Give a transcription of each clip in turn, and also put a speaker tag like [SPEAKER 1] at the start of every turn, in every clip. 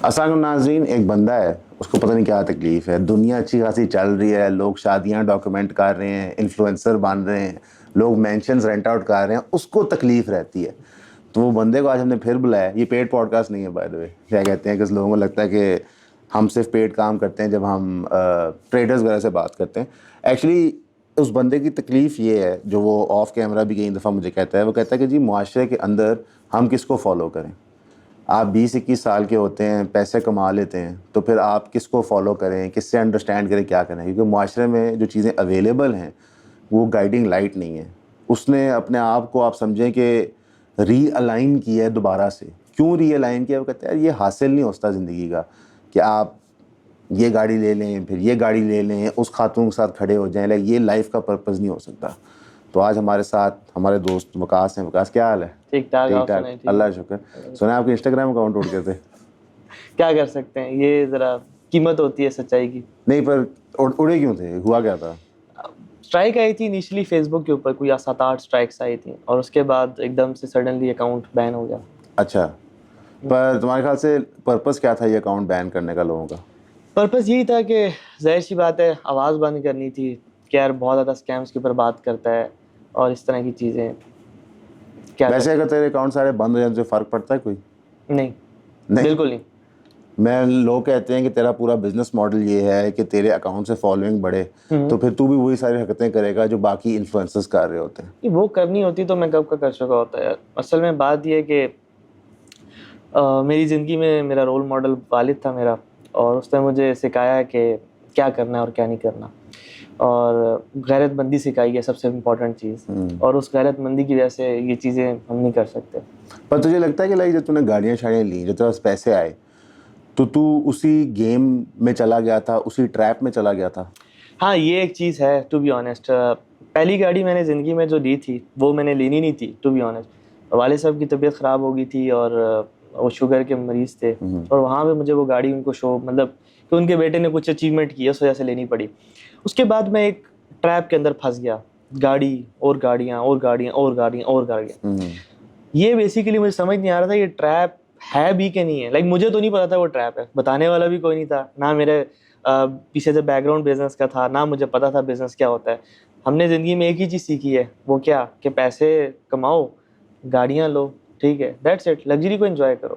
[SPEAKER 1] السلام ناظرین، ایک بندہ ہے، اس کو پتہ نہیں کیا تکلیف ہے. دنیا اچھی خاصی چل رہی ہے، لوگ شادیاں ڈاکومنٹ کر رہے ہیں، انفلوئنسر بن رہے ہیں، لوگ مینشنز رینٹ آؤٹ کر رہے ہیں، اس کو تکلیف رہتی ہے. تو وہ بندے کو آج ہم نے پھر بلایا. یہ پیڈ پوڈ کاسٹ نہیں ہے بائی دا وے. کیا کہتے ہیں کہ لوگوں کو لگتا ہے کہ ہم صرف پیڈ کام کرتے ہیں جب ہم ٹریڈرز وغیرہ سے بات کرتے ہیں. ایکچولی اس بندے کی تکلیف یہ ہے، جو وہ آف کیمرہ بھی کئی دفعہ مجھے کہتا ہے. وہ کہتا ہے کہ جی معاشرے کے اندر ہم کس کو فالو کریں. آپ 20-21 سال کے ہوتے ہیں، پیسے کما لیتے ہیں، تو پھر آپ کس کو فالو کریں، کس سے انڈرسٹینڈ کریں، کیا کریں. کیونکہ معاشرے میں جو چیزیں اویلیبل ہیں وہ گائیڈنگ لائٹ نہیں ہے. اس نے اپنے آپ کو آپ سمجھیں کہ ری الائن کیا ہے دوبارہ سے. کیوں ری الائن کیا؟ وہ کہتے ہیں یہ حاصل نہیں ہوتا زندگی کا کہ آپ یہ گاڑی لے لیں، پھر یہ گاڑی لے لیں، اس خاتون کے ساتھ کھڑے ہو جائیں. لائک یہ لائف کا پرپز نہیں ہو سکتا. تو آج ہمارے ساتھ ہمارے دوست وقاص ہیں. وقاص کیا حال ہے؟
[SPEAKER 2] ٹھیک ٹھاک.
[SPEAKER 1] اللہ شکر. سنا آپ کے انسٹاگرام اکاؤنٹ اٹھ گئے تھے.
[SPEAKER 2] کیا کر سکتے ہیں، یہ ذرا قیمت ہوتی ہے سچائی کی.
[SPEAKER 1] نہیں پر اڑے کیوں تھے؟ ہوا کیا تھا؟
[SPEAKER 2] اسٹرائک آئی تھی انیشلی فیس بک کے اوپر، کوئی 7-8 اسٹرائکس آئی تھیں، اور اس کے بعد ایک دم سے سڈنلی اکاؤنٹ بین ہو گیا.
[SPEAKER 1] اچھا، پر تمہارے خیال سے پرپز کیا تھا یہ اکاؤنٹ بین کرنے کا لوگوں کا؟
[SPEAKER 2] پرپز یہی تھا کہ ظاہر سی بات ہے آواز بند کرنی تھی کہ یار بہت زیادہ اسکیمس کے اوپر بات کرتا ہے اور اس طرح کی چیزیں. کیا
[SPEAKER 1] ویسے اگر تیرے اکاؤنٹ سارے بند ہو جائیں تو فرق پڑتا ہے کوئی؟
[SPEAKER 2] نہیں، بالکل نہیں.
[SPEAKER 1] میں لوگ کہتے ہیں کہ تیرا پورا بزنس ماڈل یہ ہے کہ تیرے اکاؤنٹ سے فالوئنگ بڑھے تو پھر تو بھی وہی ساری حرکتیں کرے گا جو باقی انفلوئنسرز کر رہے ہوتے ہیں.
[SPEAKER 2] وہ کرنی ہوتی تو میں کب کا کر چکا ہوتا ہے. اصل میں بات یہ ہے کہ میری زندگی میں میرا رول ماڈل والد تھا میرا، اور اس نے مجھے سکھایا ہے کہ کیا کرنا ہے اور کیا نہیں کرنا، اور غیرت مندی سکھائی ہے سب سے امپورٹنٹ چیز. اور اس غیرت مندی کی وجہ سے یہ چیزیں ہم نہیں کر سکتے.
[SPEAKER 1] پر تجھے لگتا ہے کہ لائک جب تو نے گاڑیاں شاڑیاں لیں، جب تیرے پاس پیسے آئے تو اسی گیم میں چلا گیا تھا، اسی ٹریپ میں چلا گیا تھا؟
[SPEAKER 2] ہاں، یہ ایک چیز ہے ٹو بی آنیسٹ. پہلی گاڑی میں نے زندگی میں جو لی تھی وہ میں نے لینی نہیں تھی ٹو بی آنیسٹ. والد صاحب کی طبیعت خراب ہو گئی تھی اور وہ شوگر کے مریض تھے، اور وہاں پہ مجھے وہ گاڑی ان کو شو مطلب کہ ان کے بیٹے نے کچھ اچیومنٹ کی، اس وجہ سے لینی پڑی. اس کے بعد میں ایک ٹریپ کے اندر پھنس گیا، گاڑی اور گاڑیاں اور گاڑیاں اور گاڑیاں اور گاڑیاں. یہ بیسیکلی مجھے سمجھ نہیں آ رہا تھا یہ ٹریپ ہے بھی کہ نہیں ہے. لائک مجھے تو نہیں پتا تھا وہ ٹریپ ہے، بتانے والا بھی کوئی نہیں تھا، نہ میرے پیچھے سے بیک گراؤنڈ بزنس کا تھا، نہ مجھے پتا تھا بزنس کیا ہوتا ہے. ہم نے زندگی میں ایک ہی چیز سیکھی ہے، وہ کیا کہ پیسے کماؤ، گاڑیاں لو، ٹھیک ہے، دیٹس اٹ. لگژری کو انجوائے کرو.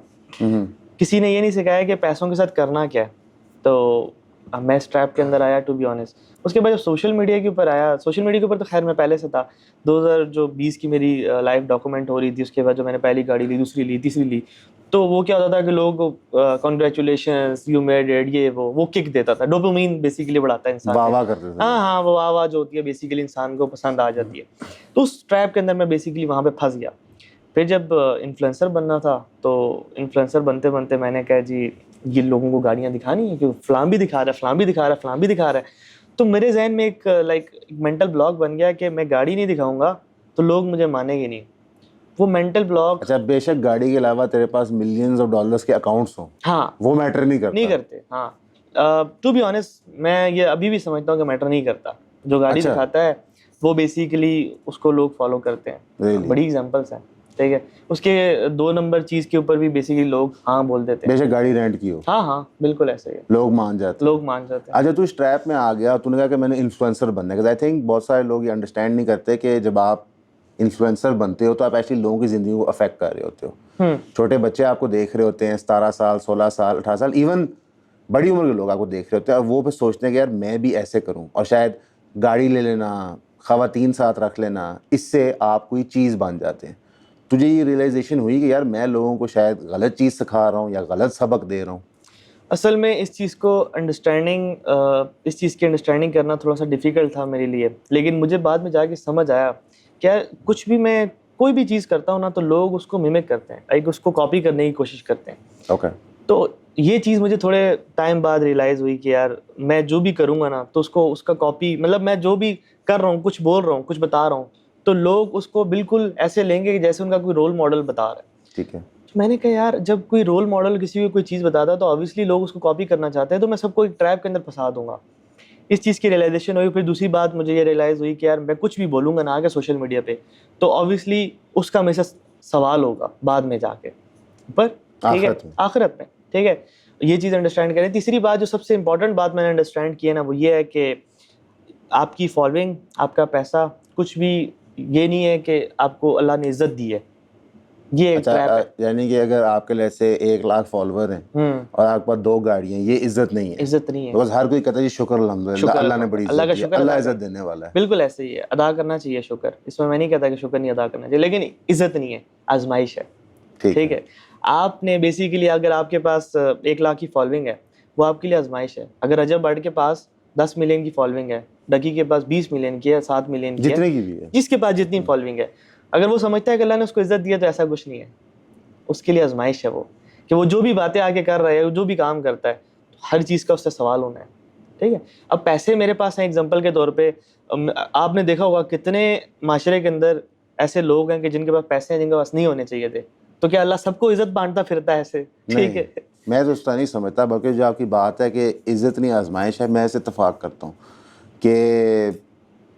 [SPEAKER 2] کسی نے یہ نہیں سکھایا کہ پیسوں کے ساتھ کرنا کیا ہے. تو میں اس ٹریپ کے اندر آیا ٹو بی آنیسٹ. اس کے بعد جب سوشل میڈیا کے اوپر آیا، سوشل میڈیا کے اوپر تو خیر میں پہلے سے تھا. 2020 کی میری لائف ڈاکومنٹ ہو رہی تھی. اس کے بعد جو میں نے پہلی گاڑی لی، دوسری لی، تیسری لی، تو وہ کیا ہوتا تھا کہ لوگ کنگریچولیشنس یو میڈ اٹ، یہ وہ کک دیتا تھا. ڈوپامین بیسیکلی بڑھاتا ہے انسان.
[SPEAKER 1] واہ واہ کرتے تھے.
[SPEAKER 2] ہاں، وہ آواز ہوتی ہے بیسیکلی انسان کو پسند آ جاتی ہے. تو اس ٹریپ کے اندر میں بیسیکلی وہاں پہ پھنس گیا. پھر جب انفلوئنسر بننا تھا تو انفلوئنسر بنتے بنتے میں نے کہا جی یہ لوگوں کو گاڑیاں دکھانی ہے کہ فلاں بھی دکھا رہا ہے، فلاں بھی دکھا رہا ہے، فلاں بھی دکھا رہا ہے. تو میرے ذہن میں ایک مینٹل بلاک بن گیا کہ میں گاڑی نہیں دکھاؤں گا تو لوگ مجھے مانیں گے نہیں. وہ مینٹل بلاک.
[SPEAKER 1] اچھا، بے شک گاڑی کے علاوہ تیرے پاس ملینز آف ڈالرز کے اکاؤنٹس ہوں،
[SPEAKER 2] ہاں،
[SPEAKER 1] وہ میٹر نہیں
[SPEAKER 2] کرتے. ہاں، ٹو بی آنیسٹ میں یہ ابھی بھی سمجھتا ہوں کہ میٹر نہیں کرتا. جو گاڑی دکھاتا ہے وہ بیسیکلی اس کو لوگ فالو کرتے ہیں. بڑی ایگزامپلس ہیں، ٹھیک ہے. اس کے 2 نمبر چیز کے اوپر بھی بیسیکلی لوگ ہاں بول دیتے ہیں.
[SPEAKER 1] بے شک گاڑی رینٹ کی ہو،
[SPEAKER 2] ہاں بالکل ایسے ہی ہے،
[SPEAKER 1] لوگ مان جاتے ہیں. اچھا، تو اس ٹریپ میں آ گیا، تو نے کہا کہ میں نے انفلوئنسر بننا ہے. آئی تھنک بہت سارے لوگ یہ انڈرسٹینڈ نہیں کرتے کہ جب آپ انفلوئنسر بنتے ہو تو آپ ایکچولی لوگوں کی زندگی کو افیکٹ کر رہے ہوتے ہو. چھوٹے بچے آپ کو دیکھ رہے ہوتے ہیں، 17 سال 16 سال 18 سال، ایون بڑی عمر کے لوگ آپ کو دیکھ رہے ہوتے ہیں، اور وہ پھر سوچتے ہیں کہ یار میں بھی ایسے کروں. اور شاید گاڑی لے لینا، خواتین ساتھ رکھ لینا، اس سے آپ کوئی چیز بن جاتے ہیں. تجھے یہ ریئلائزیشن ہوئی کہ یار میں لوگوں کو شاید غلط چیز سکھا رہا ہوں یا غلط سبق دے رہا ہوں؟
[SPEAKER 2] اصل میں اس چیز کی انڈرسٹینڈنگ کرنا تھوڑا سا ڈیفیکلٹ تھا میرے لیے. لیکن مجھے بعد میں جا کے سمجھ آیا کہ کچھ بھی میں کوئی بھی چیز کرتا ہوں نا تو لوگ اس کو میمک کرتے ہیں، ایک اس کو کاپی کرنے کی کوشش کرتے ہیں.
[SPEAKER 1] اوکے.
[SPEAKER 2] تو یہ چیز مجھے تھوڑے ٹائم بعد ریئلائز ہوئی کہ یار میں جو بھی کروں گا نا تو اس کا کاپی، مطلب میں جو بھی کر رہا ہوں، کچھ بول رہا ہوں، کچھ بتا رہا ہوں، تو لوگ اس کو بالکل ایسے لیں گے کہ جیسے ان کا کوئی رول ماڈل بتا رہا ہے.
[SPEAKER 1] ٹھیک ہے.
[SPEAKER 2] میں نے کہا یار جب کوئی رول ماڈل کسی کو کوئی چیز بتاتا ہے تو آبویسلی لوگ اس کو کاپی کرنا چاہتے ہیں، تو میں سب کو ایک ٹریپ کے اندر پھنسا دوں گا. اس چیز کی ریئلائزیشن ہوئی. پھر دوسری بات مجھے یہ ریئلائز ہوئی کہ یار میں کچھ بھی بولوں گا نا آگے سوشل میڈیا پہ تو آبویسلی اس کا میرے سے سوال ہوگا بعد میں جا کے، پر ٹھیک ہے آخرت میں، ٹھیک ہے. یہ چیز انڈرسٹینڈ کریں. تیسری بات جو سب سے امپورٹنٹ بات میں نے انڈرسٹینڈ کی ہے نا, وہ یہ ہے کہ آپ کی فالوئنگ, آپ کا پیسہ کچھ بھی یہ نہیں ہے کہ آپ کو اللہ نے عزت دی ہے. یہ ایک ٹریپ ہے.
[SPEAKER 1] یعنی کہ اگر آپ کے لیے 1,00,000 فالوور ہیں اور آپ کے پاس 2 گاڑیاں, یہ عزت نہیں ہے.
[SPEAKER 2] عزت نہیں ہے.
[SPEAKER 1] بس ہر کوئی کہتا ہے جی شکر الحمدللہ, اللہ نے بڑی عزت دی ہے, اللہ عزت دینے والا ہے.
[SPEAKER 2] بالکل ایسے ہی ہے, ادا کرنا چاہیے شکر. اس میں نہیں کہتا کہ شکر نہیں ادا کرنا چاہیے, لیکن عزت نہیں ہے, آزمائش ہے. ٹھیک ہے. آپ نے بیسیکلی اگر آپ کے پاس 1,00,000 کی فالوئنگ ہے, وہ آپ کے لیے آزمائش ہے. اگر رجب بٹ کے پاس 10 ملین کی فالوئنگ ہے, ڈکی کے پاس 20 ملین کی ہے, 7 ملین کی ہے,
[SPEAKER 1] جتنے کی بھی ہے,
[SPEAKER 2] جس کے پاس جتنی فالوئنگ ہے, اگر وہ سمجھتا ہے کہ اللہ نے اس کو عزت دی ہے, تو ایسا کچھ نہیں ہے. اس کے لیے آزمائش ہے وہ, کہ وہ جو بھی باتیں آگے کر رہا ہے, جو بھی کام کرتا ہے, ہر چیز کا اس سے سوال ہونا ہے. ٹھیک ہے. اب پیسے میرے پاس ہیں, ایگزامپل کے طور پہ آپ نے دیکھا ہوگا کتنے معاشرے کے اندر ایسے لوگ ہیں کہ جن کے پاس پیسے ہیں, جن کے پاس نہیں ہونے چاہیے تھے. تو کیا اللہ سب کو عزت بانٹتا پھرتا ہے ایسے؟ ٹھیک ہے.
[SPEAKER 1] میں تو اس طرح نہیں سمجھتا, بلکہ جو آپ کی بات ہے کہ عزت نہیں آزمائش ہے, میں اسے اتفاق کرتا ہوں. کہ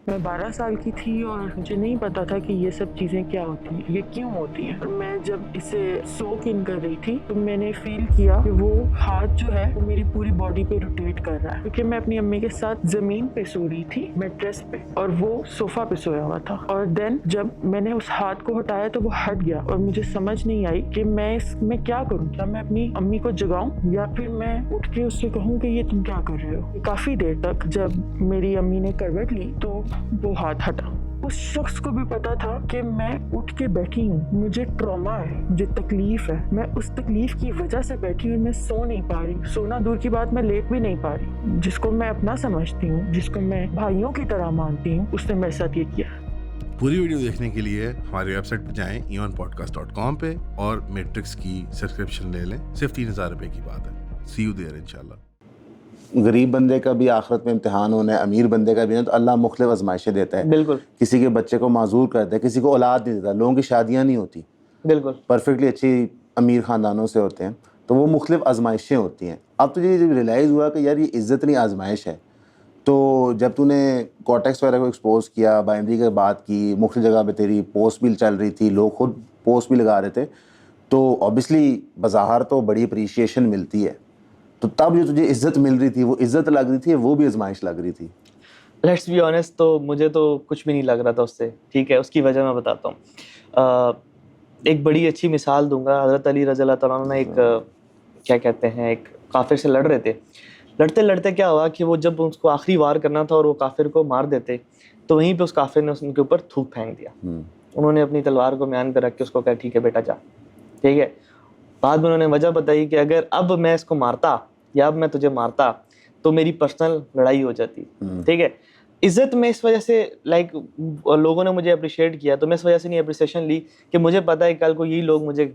[SPEAKER 3] میں 12 سال کی تھی اور مجھے نہیں پتا تھا کہ یہ سب چیزیں کیا ہوتی ہیں, یہ کیوں ہوتی ہیں. اور میں جب اسے سوک ان کر رہی تھی تو میں نے فیل کیا کہ وہ ہاتھ جو ہے وہ میری پوری باڈی پہ روٹیٹ کر رہا ہے, کیونکہ میں اپنی امی کے ساتھ زمین پہ سو رہی تھی, میٹریس پہ, اور وہ صوفہ پہ سویا ہوا تھا. اور دین جب میں نے اس ہاتھ کو ہٹایا تو وہ ہٹ گیا, اور مجھے سمجھ نہیں آئی کہ میں اس میں کیا کروں. کیا میں اپنی امی کو جگاؤں یا پھر میں اٹھ کے اس سے کہوں کہ یہ تم کیا کر رہے ہو. کافی دیر تک جب میری امی نے کروٹ لی تو وہ ہاتھ ہٹا. اس شخص کو بھی پتا تھا کہ میں اٹھ کے بیٹھی ہوں, مجھے ٹراما ہے, مجھے تکلیف ہے, میں اس تکلیف کی وجہ سے بیٹھی ہوں, میں سو نہیں پا رہی. سونا دور کی بات, میں لیٹ بھی نہیں پا رہی. جس کو میں اپنا سمجھتی ہوں, جس کو میں بھائیوں کی طرح مانتی ہوں, اس نے میرے ساتھ یہ کیا.
[SPEAKER 4] پوری ویڈیو دیکھنے کے لیے ہماری ویب سائٹ پہ جائیں eonpodcast.com پہ, اور میٹرکس کی سبسکرپشن لے لیں. صرف 3,000 روپے کی بات ہے. سی یو دیئر انشاءاللہ.
[SPEAKER 1] غریب بندے کا بھی آخرت میں امتحان ہونا ہے, امیر بندے کا بھی ہے, تو اللہ مختلف آزمائشیں دیتا ہے.
[SPEAKER 2] بالکل.
[SPEAKER 1] کسی کے بچے کو معذور کرتا ہے, کسی کو اولاد نہیں دیتا. لوگوں کی شادیاں نہیں ہوتی
[SPEAKER 2] بالکل
[SPEAKER 1] پرفیکٹلی اچھی امیر خاندانوں سے ہوتے ہیں, تو وہ مختلف آزمائشیں ہوتی ہیں. اب تجھے جب ریلائز ہوا کہ یار یہ عزت نہیں آزمائش ہے, تو جب تو نے کورٹیکس وغیرہ کو ایکسپوز کیا, بائنڈری کی بات کی, مختلف جگہ پہ تیری پوسٹ بھی چل رہی تھی, لوگ خود پوسٹ بھی لگا رہے تھے, تو اوبیسلی بظاہر تو بڑی اپریشیشن ملتی ہے. تو تب جو تجھے عزت مل رہی تھی, وہ عزت لگ رہی تھی, وہ بھی آزمائش لگ رہی تھی؟
[SPEAKER 2] لیٹس بی آنیسٹ, تو مجھے تو کچھ بھی نہیں لگ رہا تھا اس سے. ٹھیک ہے. اس کی وجہ میں بتاتا ہوں. ایک بڑی اچھی مثال دوں گا. حضرت علی رضی اللہ تعالیٰ عنہ ایک کیا کہتے ہیں, ایک کافر سے لڑ رہے تھے. لڑتے لڑتے کیا ہوا کہ وہ جب اس کو آخری وار کرنا تھا اور وہ کافر کو مار دیتے, تو وہیں پہ اس کافر نے ان کے اوپر تھوک پھینک دیا. انہوں نے اپنی تلوار کو میان پہ رکھ کے اس کو کہا ٹھیک ہے بیٹا جا. ٹھیک ہے. بعد میں انہوں نے وجہ بتائی کہ اگر اب میں اس کو مارتا یا اب میں تجھے مارتا تو میری پرسنل لڑائی ہو جاتی. ٹھیک ہے. عزت میں اس وجہ سے لائک لوگوں نے مجھے اپریشیٹ کیا, تو میں اس وجہ سے نہیں اپریسیشن لی کہ مجھے پتا ہے کل کو یہی لوگ مجھے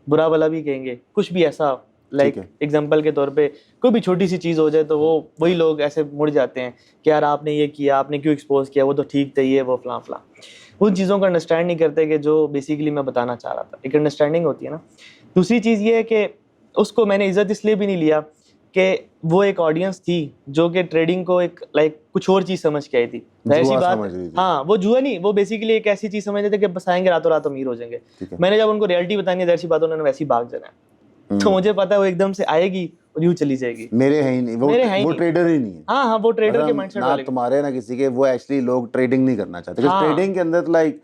[SPEAKER 2] برا بھلا بھی کہیں گے, کچھ بھی ایسا. لائک ایگزامپل کے طور پہ کوئی بھی چھوٹی سی چیز ہو جائے تو وہی لوگ ایسے مڑ جاتے ہیں کہ یار آپ نے یہ کیا, آپ نے کیوں ایکسپوز کیا, وہ تو ٹھیک تھے, یہ وہ فلاں فلاں. ان چیزوں کا انڈرسٹینڈ نہیں کرتے کہ جو بیسیکلی میں بتانا چاہ رہا تھا. ایک انڈرسٹینڈنگ ہوتی ہے نا. دوسری چیز یہ ہے کہ اس کو میں نے عزت اس لیے بھی نہیں لیا کہ وہ ایک آڈینس تھی جو کہ ٹریڈنگ کو ایک لائک کچھ اور چیز سمجھ کے آئی تھی. ایسی بات, ہاں وہ جوا نہیں, وہ بیسیکلی ایک ایسی چیز سمجھ رہے تھے کہ بس آئیں گے راتوں رات امیر ہو جائیں گے. میں نے جب ان کو ریئلٹی بتانی ہے, ظاہر سی بات انہوں نے ویسی بھاگ جانا ہے. تو مجھے پتا ہے وہ ایک دم سے آئے گی اور یوں چلی جائے گی.
[SPEAKER 1] میرے ہے ہی نہیں, وہ ٹریڈر ہی نہیں ہے.
[SPEAKER 2] ہاں ہاں, وہ ٹریڈر کے مائنڈ سیٹ والے,
[SPEAKER 1] نہ تمہارے نہ کسی کے. وہ ایکچولی لوگ ٹریڈنگ نہیں کرنا چاہتے. ٹریڈنگ کے اندر لائک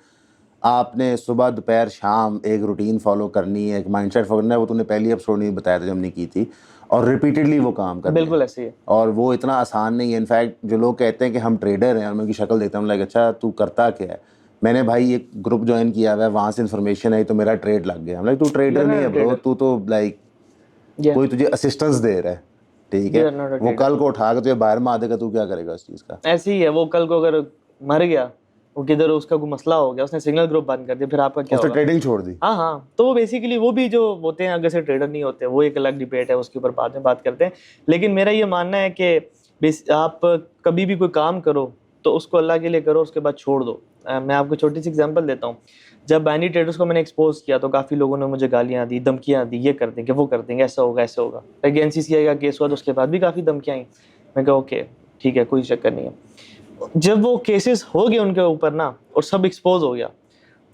[SPEAKER 1] آپ نے صبح دوپہر شام ایک روٹین فالو کرنی ہے, ایک مائنڈ سیٹ فالو کرنا ہے. وہ تم نے پہلی ایپیسوڈ میں بتایا تھا جب ہم نے کی تھی, اور ریپیٹڈلی وہ کام کرنا.
[SPEAKER 2] بالکل ایسے ہی ہے.
[SPEAKER 1] اور وہ اتنا آسان نہیں ہے. انفیکٹ جو لوگ کہتے ہیں کہ ہم ٹریڈر ہیں, اور میں ان کی شکل دیکھتا ہوں لائک اچھا تو کرتا کیا ہے. میں نے بھائی ایک گروپ جوائن کیا ہوا ہے, وہاں سے انفارمیشن آئی تو میرا ٹریڈ لگ گیا. ہم لائک تو ٹریڈر نہیں ہے برو, تو لائک کوئی تجھے اسسٹنس دے رہا ہے. ٹھیک ہے. وہ کل کو اٹھا کے تجھے باہر میں دے گا, تو کیا کرے گا اس چیز کا؟
[SPEAKER 2] ایسے ہی ہے. وہ کل کو اگر مر گیا, وہ کدھر اس کا کوئی مسئلہ ہو گیا, اس نے سگنل گروپ بند کر دیا, پھر آپ کا کیا ہوگا؟
[SPEAKER 1] ٹریڈنگ چھوڑ دی.
[SPEAKER 2] ہاں ہاں. تو وہ بیسیکلی وہ بھی جو ہوتے ہیں اگر سے ٹریڈر نہیں ہوتے, وہ ایک الگ ڈبیٹ ہے, اس کے اوپر بعد میں بات کرتے ہیں. لیکن میرا یہ ماننا ہے کہ آپ کبھی بھی کوئی کام کرو تو اس کو اللہ کے لیے کرو, اس کے بعد چھوڑ دو. میں آپ کو چھوٹی سی ایگزامپل دیتا ہوں. جب بائنری ٹریڈرز کو میں نے ایکسپوز کیا تو کافی لوگوں نے مجھے گالیاں دی, دھمکیاں دی, یہ کر دیں گے, وہ کر دیں گے, ایسا ہوگا ایسا ہوگا. این سی سی آئی کا کیس ہوا تو اس کے بعد بھی کافی دھمکیاں آئیں. میں کہا اوکے ٹھیک ہے, کوئی چکر نہیں ہے. جب وہ کیسز ہو گئے ان کے اوپر نا, اور سب ایکسپوز ہو گیا,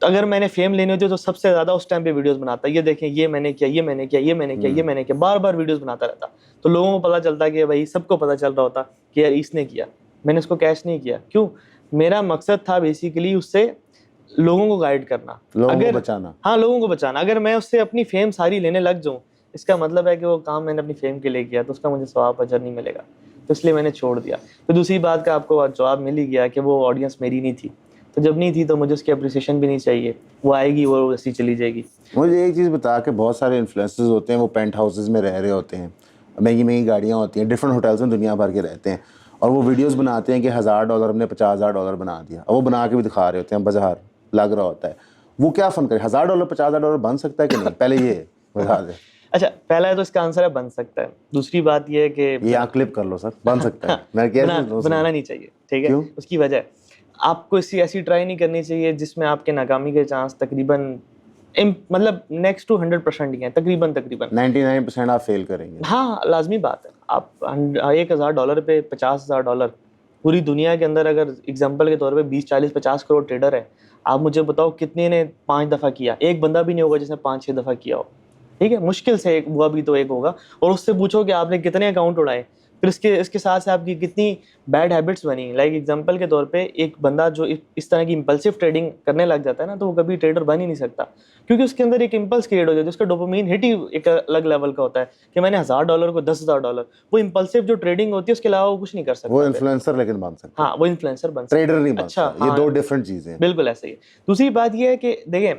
[SPEAKER 2] اگر میں نے فیم لینی ہوتی ہے تو سب سے زیادہ اس ٹائم پہ ویڈیوز بناتا, یہ دیکھیں یہ میں نے کیا, یہ میں نے کیا, یہ میں نے کیا, یہ میں نے کیا, بار بار ویڈیوز بناتا رہتا. تو لوگوں کو پتہ چلتا کہ بھائی سب کو پتہ چل رہا ہوتا کہ یار اس نے کیا, میں نے اس کو کیش نہیں کیا. کیوں؟ میرا مقصد تھا بیسیکلی اس سے لوگوں کو گائیڈ کرنا,
[SPEAKER 1] لوگوں کو بچانا.
[SPEAKER 2] ہاں لوگوں کو بچانا. اگر میں اس سے اپنی فیم ساری لینے لگ جاؤں, اس کا مطلب ہے کہ وہ کام میں نے اپنی فیم کے لیے کیا, تو اس کا مجھے ثواب اجر نہیں ملے گا. تو اس لیے میں نے چھوڑ دیا. تو دوسری بات کا آپ کو جواب مل ہی گیا کہ وہ آڈینس میری نہیں تھی. تو جب نہیں تھی تو مجھے اس کی اپریسیشن بھی نہیں چاہیے, وہ آئے گی وہ ایسی چلی جائے گی.
[SPEAKER 1] مجھے ایک چیز بتا کہ بہت سارے انفلوئنسرز ہوتے ہیں, وہ پینٹ ہاؤسز میں رہ رہے ہوتے ہیں, مہنگی مہنگی گاڑیاں ہوتی ہیں, ڈفرینٹ ہوٹلس میں دنیا بھر کے رہتے ہیں, اور وہ ویڈیوز بناتے ہیں کہ $1000 ہم نے $50,000 بنا دیا, اور وہ بنا کے بھی دکھا رہے ہوتے ہیں, بازار لگ رہا ہوتا ہے. وہ کیا فن کرے, $1000 $50,000 بن سکتا ہے کہ نہیں؟ پہلے یہ بتا دیں.
[SPEAKER 2] اچھا پہلا تو اس کا آنسر ہے بن سکتا ہے. دوسری بات یہ ہے کہ
[SPEAKER 1] یہ آپ کلپ کر لو سر, بن سکتا ہے. میں
[SPEAKER 2] بنانا نہیں چاہیے, ٹھیک ہے. اس کی وجہ ہے آپ کو ایسی ٹرائی نہیں کرنی چاہیے جس میں آپ کے ناکامی کے چانس تقریباً مطلب نیکسٹ ٹو 100% ہی ہیں, تقریباً
[SPEAKER 1] 99% آپ فیل کریں گے.
[SPEAKER 2] ہاں لازمی بات ہے. آپ $1,000 پہ $50,000, پوری دنیا کے اندر اگر اگزامپل کے طور پہ 20-40-50 کروڑ ٹریڈر ہیں, آپ مجھے بتاؤ کتنے نے 5 دفعہ کیا؟ ایک بندہ بھی نہیں ہوگا جس نے 5-6 دفعہ کیا ہو, ٹھیک ہے, مشکل سے ایک ہوا بھی تو ایک ہوگا. اور اس سے پوچھو کہ آپ نے کتنے اکاؤنٹ اڑائے, پھر اس کے ساتھ سے آپ کی کتنی بیڈ ہیبٹس بنی. لائک ایگزامپل کے طور پہ ایک بندہ جو اس طرح کی امپلسو ٹریڈنگ کرنے لگ جاتا ہے نا, تو وہ کبھی ٹریڈر بن ہی نہیں سکتا, کیونکہ اس کے اندر ایک امپلس کریٹ ہو جاتا ہے. اس کا ڈوپامین ہٹ ہی ایک الگ لیول کا ہوتا ہے کہ میں نے $1000 کو $10,000. وہ امپلسو جو ٹریڈنگ ہوتی ہے اس کے علاوہ وہ کچھ نہیں کر سکتا.
[SPEAKER 1] وہ انفلوئنسر لیکن بن سکتا ہے.
[SPEAKER 2] ہاں وہ انفلوئنسر بن سکتا ہے,
[SPEAKER 1] ٹریڈر نہیں بن
[SPEAKER 2] اچھا
[SPEAKER 1] سکتا. یہ دو ڈفرینٹ چیزیں ہیں.
[SPEAKER 2] بالکل ایسا ہی ہے. دوسری بات یہ ہے کہ دیکھیں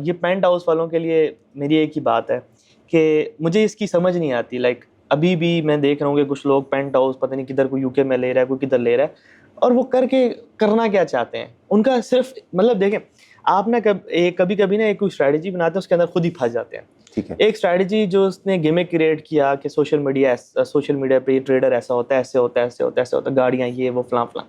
[SPEAKER 2] یہ پینٹ ہاؤس والوں کے لیے میری ایک ہی بات ہے کہ مجھے اس کی سمجھ نہیں آتی. لائک ابھی بھی میں دیکھ رہا ہوں کہ کچھ لوگ پینٹ ہاؤس پتہ نہیں کدھر, کوئی UK میں لے رہا ہے, کوئی کدھر لے رہا ہے, اور وہ کر کے کرنا کیا چاہتے ہیں. ان کا صرف مطلب دیکھیں آپ نا کبھی کبھی نا ایک کوئی اسٹریٹجی بناتے ہیں, اس کے اندر خود ہی پھنس جاتے ہیں.
[SPEAKER 1] ٹھیک ہے.
[SPEAKER 2] ایک اسٹریٹجی جو اس نے گیمک کریٹ کیا کہ سوشل میڈیا پہ یہ ٹریڈر ایسا ہوتا ہے, ایسے ہوتا ہے, ایسے ہوتا ہے, ایسے ہوتا ہے, گاڑیاں یہ وہ فلاں فلاں,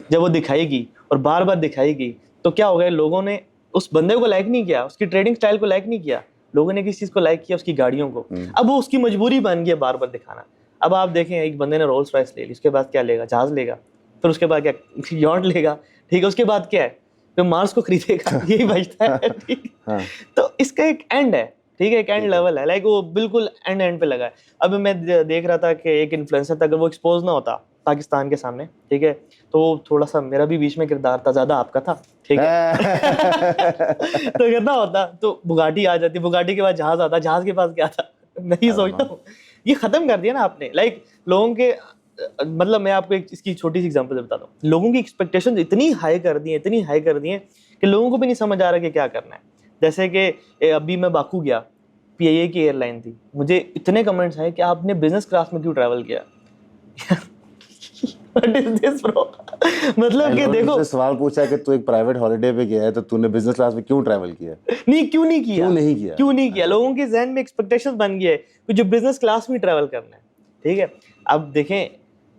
[SPEAKER 2] جب وہ دکھائے گی اور بار بار دکھائے گی تو کیا ہو گیا, لوگوں نے اس بندے کو لائک نہیں کیا, اس کی ٹریڈنگ اسٹائل کو لائک نہیں کیا, لوگوں نے کس چیز کو لائک کیا, اس کی گاڑیوں کو. اب وہ اس کی مجبوری بن گئی ہے بار بار دکھانا. اب آپ دیکھیں ایک بندے نے رولس رائس لے لی, اس کے بعد کیا لے گا, جہاز لے گا, پھر اس کے بعد کیا یاٹ لے گا, ٹھیک ہے, اس کے بعد کیا ہے, پھر مارس کو خریدے گا, یہی بچتا ہے, ٹھیک. تو اس کا ایک اینڈ ہے, ٹھیک ہے, ایک اینڈ لیول ہے, لائک وہ بالکل اینڈ پہ لگا ہے. اب میں دیکھ رہا تھا کہ ایک انفلوئنسر تھا, اگر وہ ایکسپوز نہ ہوتا پاکستان کے سامنے, ٹھیک ہے, تو تھوڑا سا میرا بھی بیچ میں کردار تھا, زیادہ آپ کا تھا, ٹھیک ہے, تو کرنا ہوتا تو بگاٹی آ جاتی, بگاٹی کے بعد جہاز آتا, جہاز کے پاس کیا تھا, میں یہ سوچتا ہوں یہ ختم کر دیا نا آپ نے. لائک لوگوں کے مطلب میں آپ کو اس کی چھوٹی سی ایگزامپل بتاتا ہوں, لوگوں کی ایکسپیکٹیشن اتنی ہائی کر دی ہیں کہ لوگوں کو بھی نہیں سمجھ آ رہا کہ کیا کرنا ہے. جیسے کہ ابھی میں باکو گیا, PIA کی ایئر لائن تھی, مجھے اتنے کمنٹس آئے کہ آپ نے بزنس کلاس میں کیوں ٹریول کیا. مطلب کہ دیکھو
[SPEAKER 1] سوال پوچھا کہ تو ایک پرائیویٹ ہالیڈے پہ گیا ہے تو نے بزنس کلاس میں کیوں ٹریول کیا,
[SPEAKER 2] کیوں نہیں کیا. لوگوں کے ذہن میں ایکسپیکٹیشن بن گیا ہے کہ جو بزنس کلاس میں ٹریول کرنا ہے, ٹھیک ہے. اب دیکھیں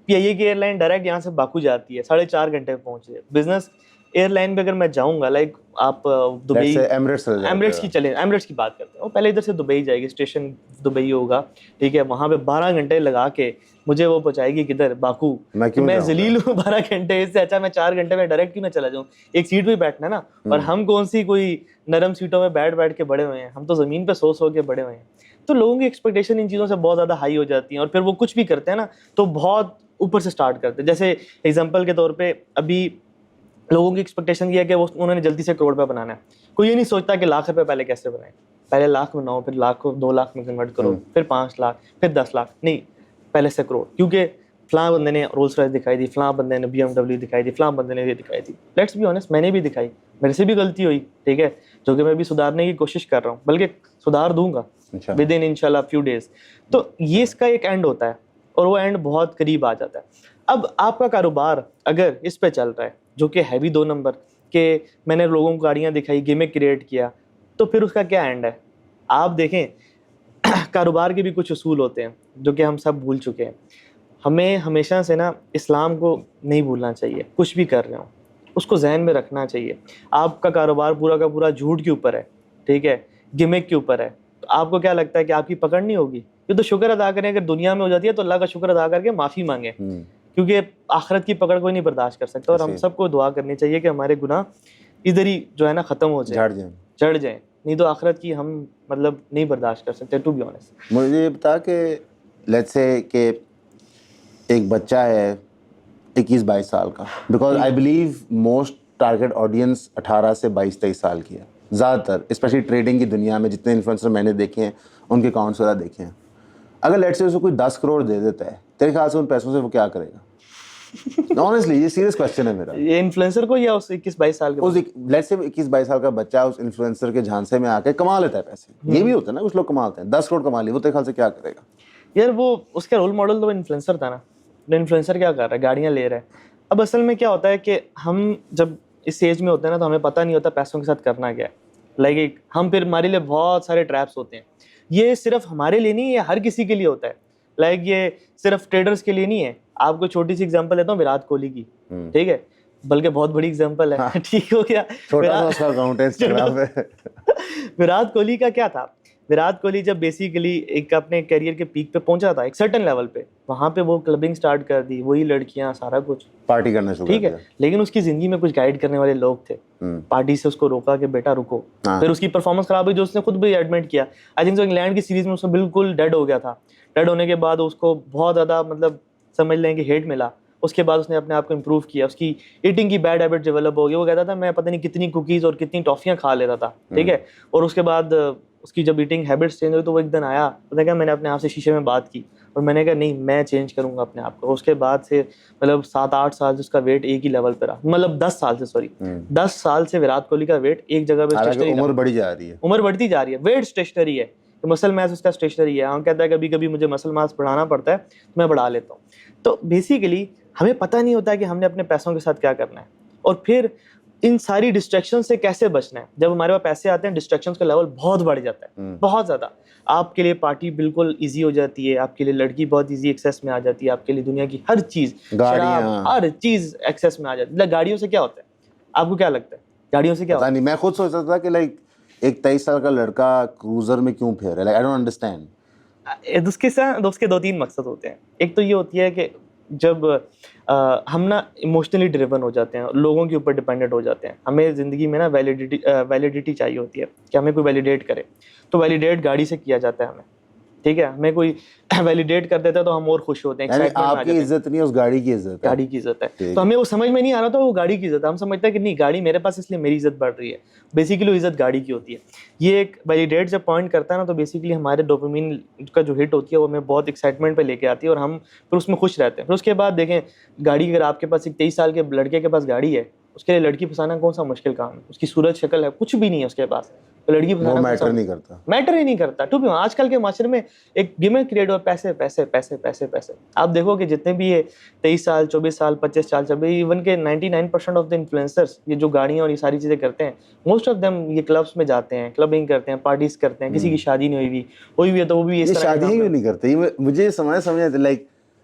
[SPEAKER 2] PIA کی ایئر لائن ڈائریکٹ یہاں سے باکو جاتی ہے, 4.5 گھنٹے میں پہنچ ہے. بزنس ایئر لائن پہ اگر میں جاؤں گا, لائک آپ دبئی ایمریٹس کی چلیں, ایمریٹس کی بات کرتے ہیں, وہ پہلے ادھر سے دبئی جائے گی, اسٹیشن دبئی ہوگا, ٹھیک ہے, وہاں پہ 12 گھنٹے لگا کے مجھے وہ پہنچائے گی کدھر, باکو. میں ذلیل ہوں 12 گھنٹے, اس سے اچھا میں 4 گھنٹے میں ڈائریکٹ کیوں نہ چلا جاؤں, ایک سیٹ پہ بیٹھنا نا. اور ہم کون سی کوئی نرم سیٹوں میں بیٹھ کے بڑے ہوئے ہیں, ہم تو زمین پہ سو کے بڑے ہوئے ہیں. تو لوگوں کی ایکسپیکٹیشن ان چیزوں سے بہت زیادہ ہائی ہو جاتی ہیں, اور پھر وہ کچھ بھی کرتے ہیں نا تو بہت اوپر سے اسٹارٹ کرتے ہیں. جیسے ایگزامپل کے طور پہ ابھی لوگوں کی ایکسپیکٹیشن یہ ہے کہ انہوں نے جلدی سے کروڑ روپے بنانا ہے. کوئی یہ نہیں سوچتا کہ $1,00,000 پہلے کیسے بنائیں, پہلے $1,00,000 بناؤ, پھر $1,00,000 کو 2,00,000 میں کنورٹ کرو, پھر 5,00,000, پھر 10,00,000, نہیں پہلے سے کروڑ. کیونکہ فلاں بندے نے رولس رائس دکھائی دی, فلاں بندے نے BMW دکھائی دی, فلاں بندے نے یہ دکھائی دی. لیٹس بی آنیسٹ, میں نے بھی دکھائی, میرے سے بھی غلطی ہوئی, ٹھیک ہے, جو کہ میں بھی سدھارنے کی کوشش کر رہا ہوں, بلکہ سدھار دوں گا ود ان انشاءاللہ فیو ڈیز. تو یہ اس کا ایک اینڈ ہوتا ہے, اور وہ اینڈ بہت قریب آ جاتا ہے. اب آپ کا کاروبار اگر اس پہ چل رہا ہے جو کہ ہیوی 2 نمبر, کہ میں نے لوگوں کو گاڑیاں دکھائی, گیمیں کریٹ کیا, تو پھر اس کا کیا اینڈ ہے. آپ دیکھیں کاروبار کے بھی کچھ اصول ہوتے ہیں جو کہ ہم سب بھول چکے ہیں. ہمیں ہمیشہ سے نا اسلام کو نہیں بھولنا چاہیے, کچھ بھی کر رہے ہوں اس کو ذہن میں رکھنا چاہیے. آپ کا کاروبار پورا کا پورا جھوٹ کے اوپر ہے, ٹھیک ہے, گیمک کے اوپر ہے, تو آپ کو کیا لگتا ہے کہ آپ کی پکڑ نہیں ہوگی. یہ تو شکر ادا کریں, اگر دنیا میں ہو جاتی ہے تو اللہ کا شکر ادا کر کے معافی مانگیں, کیونکہ آخرت کی پکڑ کوئی نہیں برداشت کر سکتا. اور ہم سب کو دعا کرنی چاہیے کہ ہمارے گناہ ادھر ہی جو ہے نا ختم ہو
[SPEAKER 1] جھڑ
[SPEAKER 2] جائیں,
[SPEAKER 1] جائیں.
[SPEAKER 2] چڑھ جائیں, نہیں تو آخرت کی ہم مطلب نہیں برداشت کر سکتے, ٹو بی آنیسٹ.
[SPEAKER 1] مجھے یہ بتا کہ لیٹس سے کہ ایک بچہ ہے 21-22 سال کا, because I believe most target audience 18 سے 22-23 سال کی ہے زیادہ تر, اسپیشلی ٹریڈنگ کی دنیا میں جتنے انفلوئنسر میں نے دیکھے ہیں ان کے اکاؤنٹس وغیرہ دیکھے ہیں. اگر لیٹ سے اسے کوئی 10 کروڑ دے دیتا ہے, تیرے خیال سے ان پیسوں سے وہ کیا کرے گا؟ آنیسٹلی یہ سیریس کوسچن ہے میرا.
[SPEAKER 2] یہ انفلوئنسر کو یا اس 21-22 سال کے
[SPEAKER 1] لیٹ سے 21-22 سال کا بچہ اس انفلوئنسر کے جھانسے میں آ کے کما لیتا ہے پیسے, یہ بھی ہوتا ہے نا کچھ لوگ کماتے ہیں, 10 کروڑ کما لیے, وہ تیرے خیال سے کیا کرے گا؟
[SPEAKER 2] یار وہ اس کا رول ماڈل تو انفلوئنسر تھا نا. انفلوئنسر کیا کر رہا ہے, گاڑیاں لے رہا ہے. اب اصل میں کیا ہوتا ہے کہ ہم جب اس ایج میں ہوتے ہیں نا تو ہمیں پتہ نہیں ہوتا پیسوں کے ساتھ کرنا کیا ہے. لائک ہم پھر ہمارے لیے بہت سارے ٹریپس ہوتے ہیں. یہ صرف ہمارے لیے نہیں, یہ ہر کسی کے لیے ہوتا ہے. لائک یہ صرف ٹریڈرز کے لیے نہیں ہے. آپ کو چھوٹی سی ایگزامپل دیتا ہوں وراٹ کوہلی کی, ٹھیک ہے, بلکہ بہت بڑی ایگزامپل ہے, ٹھیک ہو گیا. وراٹ کوہلی کا کیا تھا, وراٹ کوہلی جب بیسیکلی ایک اپنے کیریئر کے پیک پہ پہنچا تھا ایک سرٹن لیول پہ, وہاں پہ وہ کلبنگ سٹارٹ کر دی, وہی لڑکیاں سارا کچھ
[SPEAKER 1] پارٹی کرنا شروع,
[SPEAKER 2] ٹھیک ہے, لیکن اس کی زندگی میں کچھ گائیڈ کرنے والے لوگ تھے. پارٹی سے اس کو روکا کہ بیٹا رکو. پھر اس کی پرفارمنس خراب ہوئی جو اس نے خود بھی ایڈمٹ کیا. آئی تھنک سو انگلینڈ کی سیریز میں اس میں بالکل ڈیڈ ہو گیا تھا. ڈیڈ ہونے کے بعد اس کو بہت زیادہ مطلب سمجھ لیں کہ ہیٹ ملا. اس کے بعد اس نے اپنے آپ کو امپروو کیا, اس کی ایٹنگ کی بیڈ ہیبٹ ڈیولپ ہو گئی. وہ کہتا تھا میں پتہ نہیں کتنی کوکیز اور کتنی ٹافیاں کھا لیتا تھا, ٹھیک ہے, اور اس کے بعد اس کی جب ایٹنگ ہیبٹس چینج ہوئی تو وہ ایک دن آیا, پتہ کیا, میں نے اپنے آپ سے شیشے میں بات کی اور میں نے کہا نہیں میں چینج کروں گا اپنے آپ کو. اس کے بعد سے مطلب 7-8 سال سے اس کا ویٹ ایک ہی لیول پہ رہا, مطلب 10 سال سے 10 سال سے وراٹ کوہلی کا ویٹ ایک جگہ پہ اسٹیشنری,
[SPEAKER 1] عمر بڑھی جا رہی ہے,
[SPEAKER 2] عمر بڑھتی جا رہی ہے, ویٹ اسٹیشنری ہے, مسل میس اس کا اسٹیشنری ہے. ہم کہتا ہے کبھی کبھی مجھے مسل ماس بڑھانا پڑتا ہے میں بڑھا لیتا ہوں. تو بیسیکلی ہمیں پتہ نہیں ہوتا کہ ہم نے اپنے پیسوں کے ساتھ کیا کرنا ہے, اور پھر ان ساری ڈسٹریکشن سے کیسے بچنا ہے. جب ہمارے پاس پیسے آتے ہیں ڈسٹریکشن کا لیول بہت بڑھ جاتا ہے, بہت زیادہ. آپ کے لیے پارٹی بالکل ایزی ہو جاتی ہے, آپ کے لیے لڑکی بہت ایزی ایکسیس میں آ جاتی ہے, آپ کے لیے دنیا کی ہر چیز, شراب, ہر چیز ایکسیس میں آ جاتی ہے. گاڑیوں سے کیا ہوتا ہے, آپ کو کیا لگتا ہے گاڑیوں سے کیا ہوتا ہے؟
[SPEAKER 1] نہیں, میں خود سوچتا تھا کہ لائک ایک 23 سال کا لڑکا کروزر میں کیوں پھر رہا ہے, لائک آئی ڈونٹ انڈرسٹینڈ.
[SPEAKER 2] اس کے 2-3 مقصد ہوتے ہیں. ایک تو یہ ہوتی ہے کہ جب ہم نا ایموشنلی ڈریون ہو جاتے ہیں, لوگوں کے اوپر ڈپینڈنٹ ہو جاتے ہیں. ہمیں زندگی میں نا ویلیڈیٹی چاہیے ہوتی ہے کہ ہمیں کوئی ویلیڈیٹ کرے. تو ویلیڈیٹ گاڑی سے کیا جاتا ہے ہمیں, ٹھیک ہے, ہمیں کوئی ویلیڈیٹ کر دیتا ہے تو ہم اور خوش ہوتے ہیں.
[SPEAKER 1] آپ کی عزت نہیں, اس گاڑی کی عزت ہے,
[SPEAKER 2] گاڑی کی عزت ہے. تو ہمیں وہ سمجھ میں نہیں آ رہا تھا وہ گاڑی کی عزت ہے. ہم سمجھتے ہیں کہ نہیں گاڑی میرے پاس اس لیے میری عزت بڑھ رہی ہے. بیسیکلی وہ عزت گاڑی کی ہوتی ہے. یہ ایک ویلیڈیٹ جب پوائنٹ کرتا ہے نا تو بیسیکلی ہمارے ڈوپامین کا جو ہٹ ہوتی ہے وہ ہمیں بہت ایکسائٹمنٹ پہ لے کے آتی ہے, اور ہم پھر اس میں خوش رہتے ہیں. پھر اس کے بعد دیکھیں گاڑی, اگر آپ کے پاس ایک 23 سال کے لڑکے کے پاس گاڑی ہے, اس کے لیے لڑکی پھنسانا کون سا مشکل کام ہے. اس کی صورت شکل ہے, کچھ بھی نہیں ہے اس کے پاس, لڑکی
[SPEAKER 1] وہ میٹر نہیں کرتا,
[SPEAKER 2] میٹر ہی نہیں کرتا. ٹو بی آج کل کے معاشرے میں ایک گیمنگ کریٹ ہوا پیسے پیسے پیسے پیسے پیسے. آپ دیکھو کہ جتنے بھی یہ 23 سال 24 سال 25 سال سے ایون کہ 99% آف دا انفلوئنسرس یہ جو گاڑیاں اور یہ ساری چیزیں کرتے ہیں, موسٹ آف دیم یہ کلبس میں جاتے ہیں, کلبنگ کرتے ہیں, پارٹیز کرتے ہیں. کسی کی شادی نہیں ہوئی ہے تو وہ بھی اس طرح
[SPEAKER 1] شادی کیوں نہیں کرتے. مجھے سمجھ آتے, لائک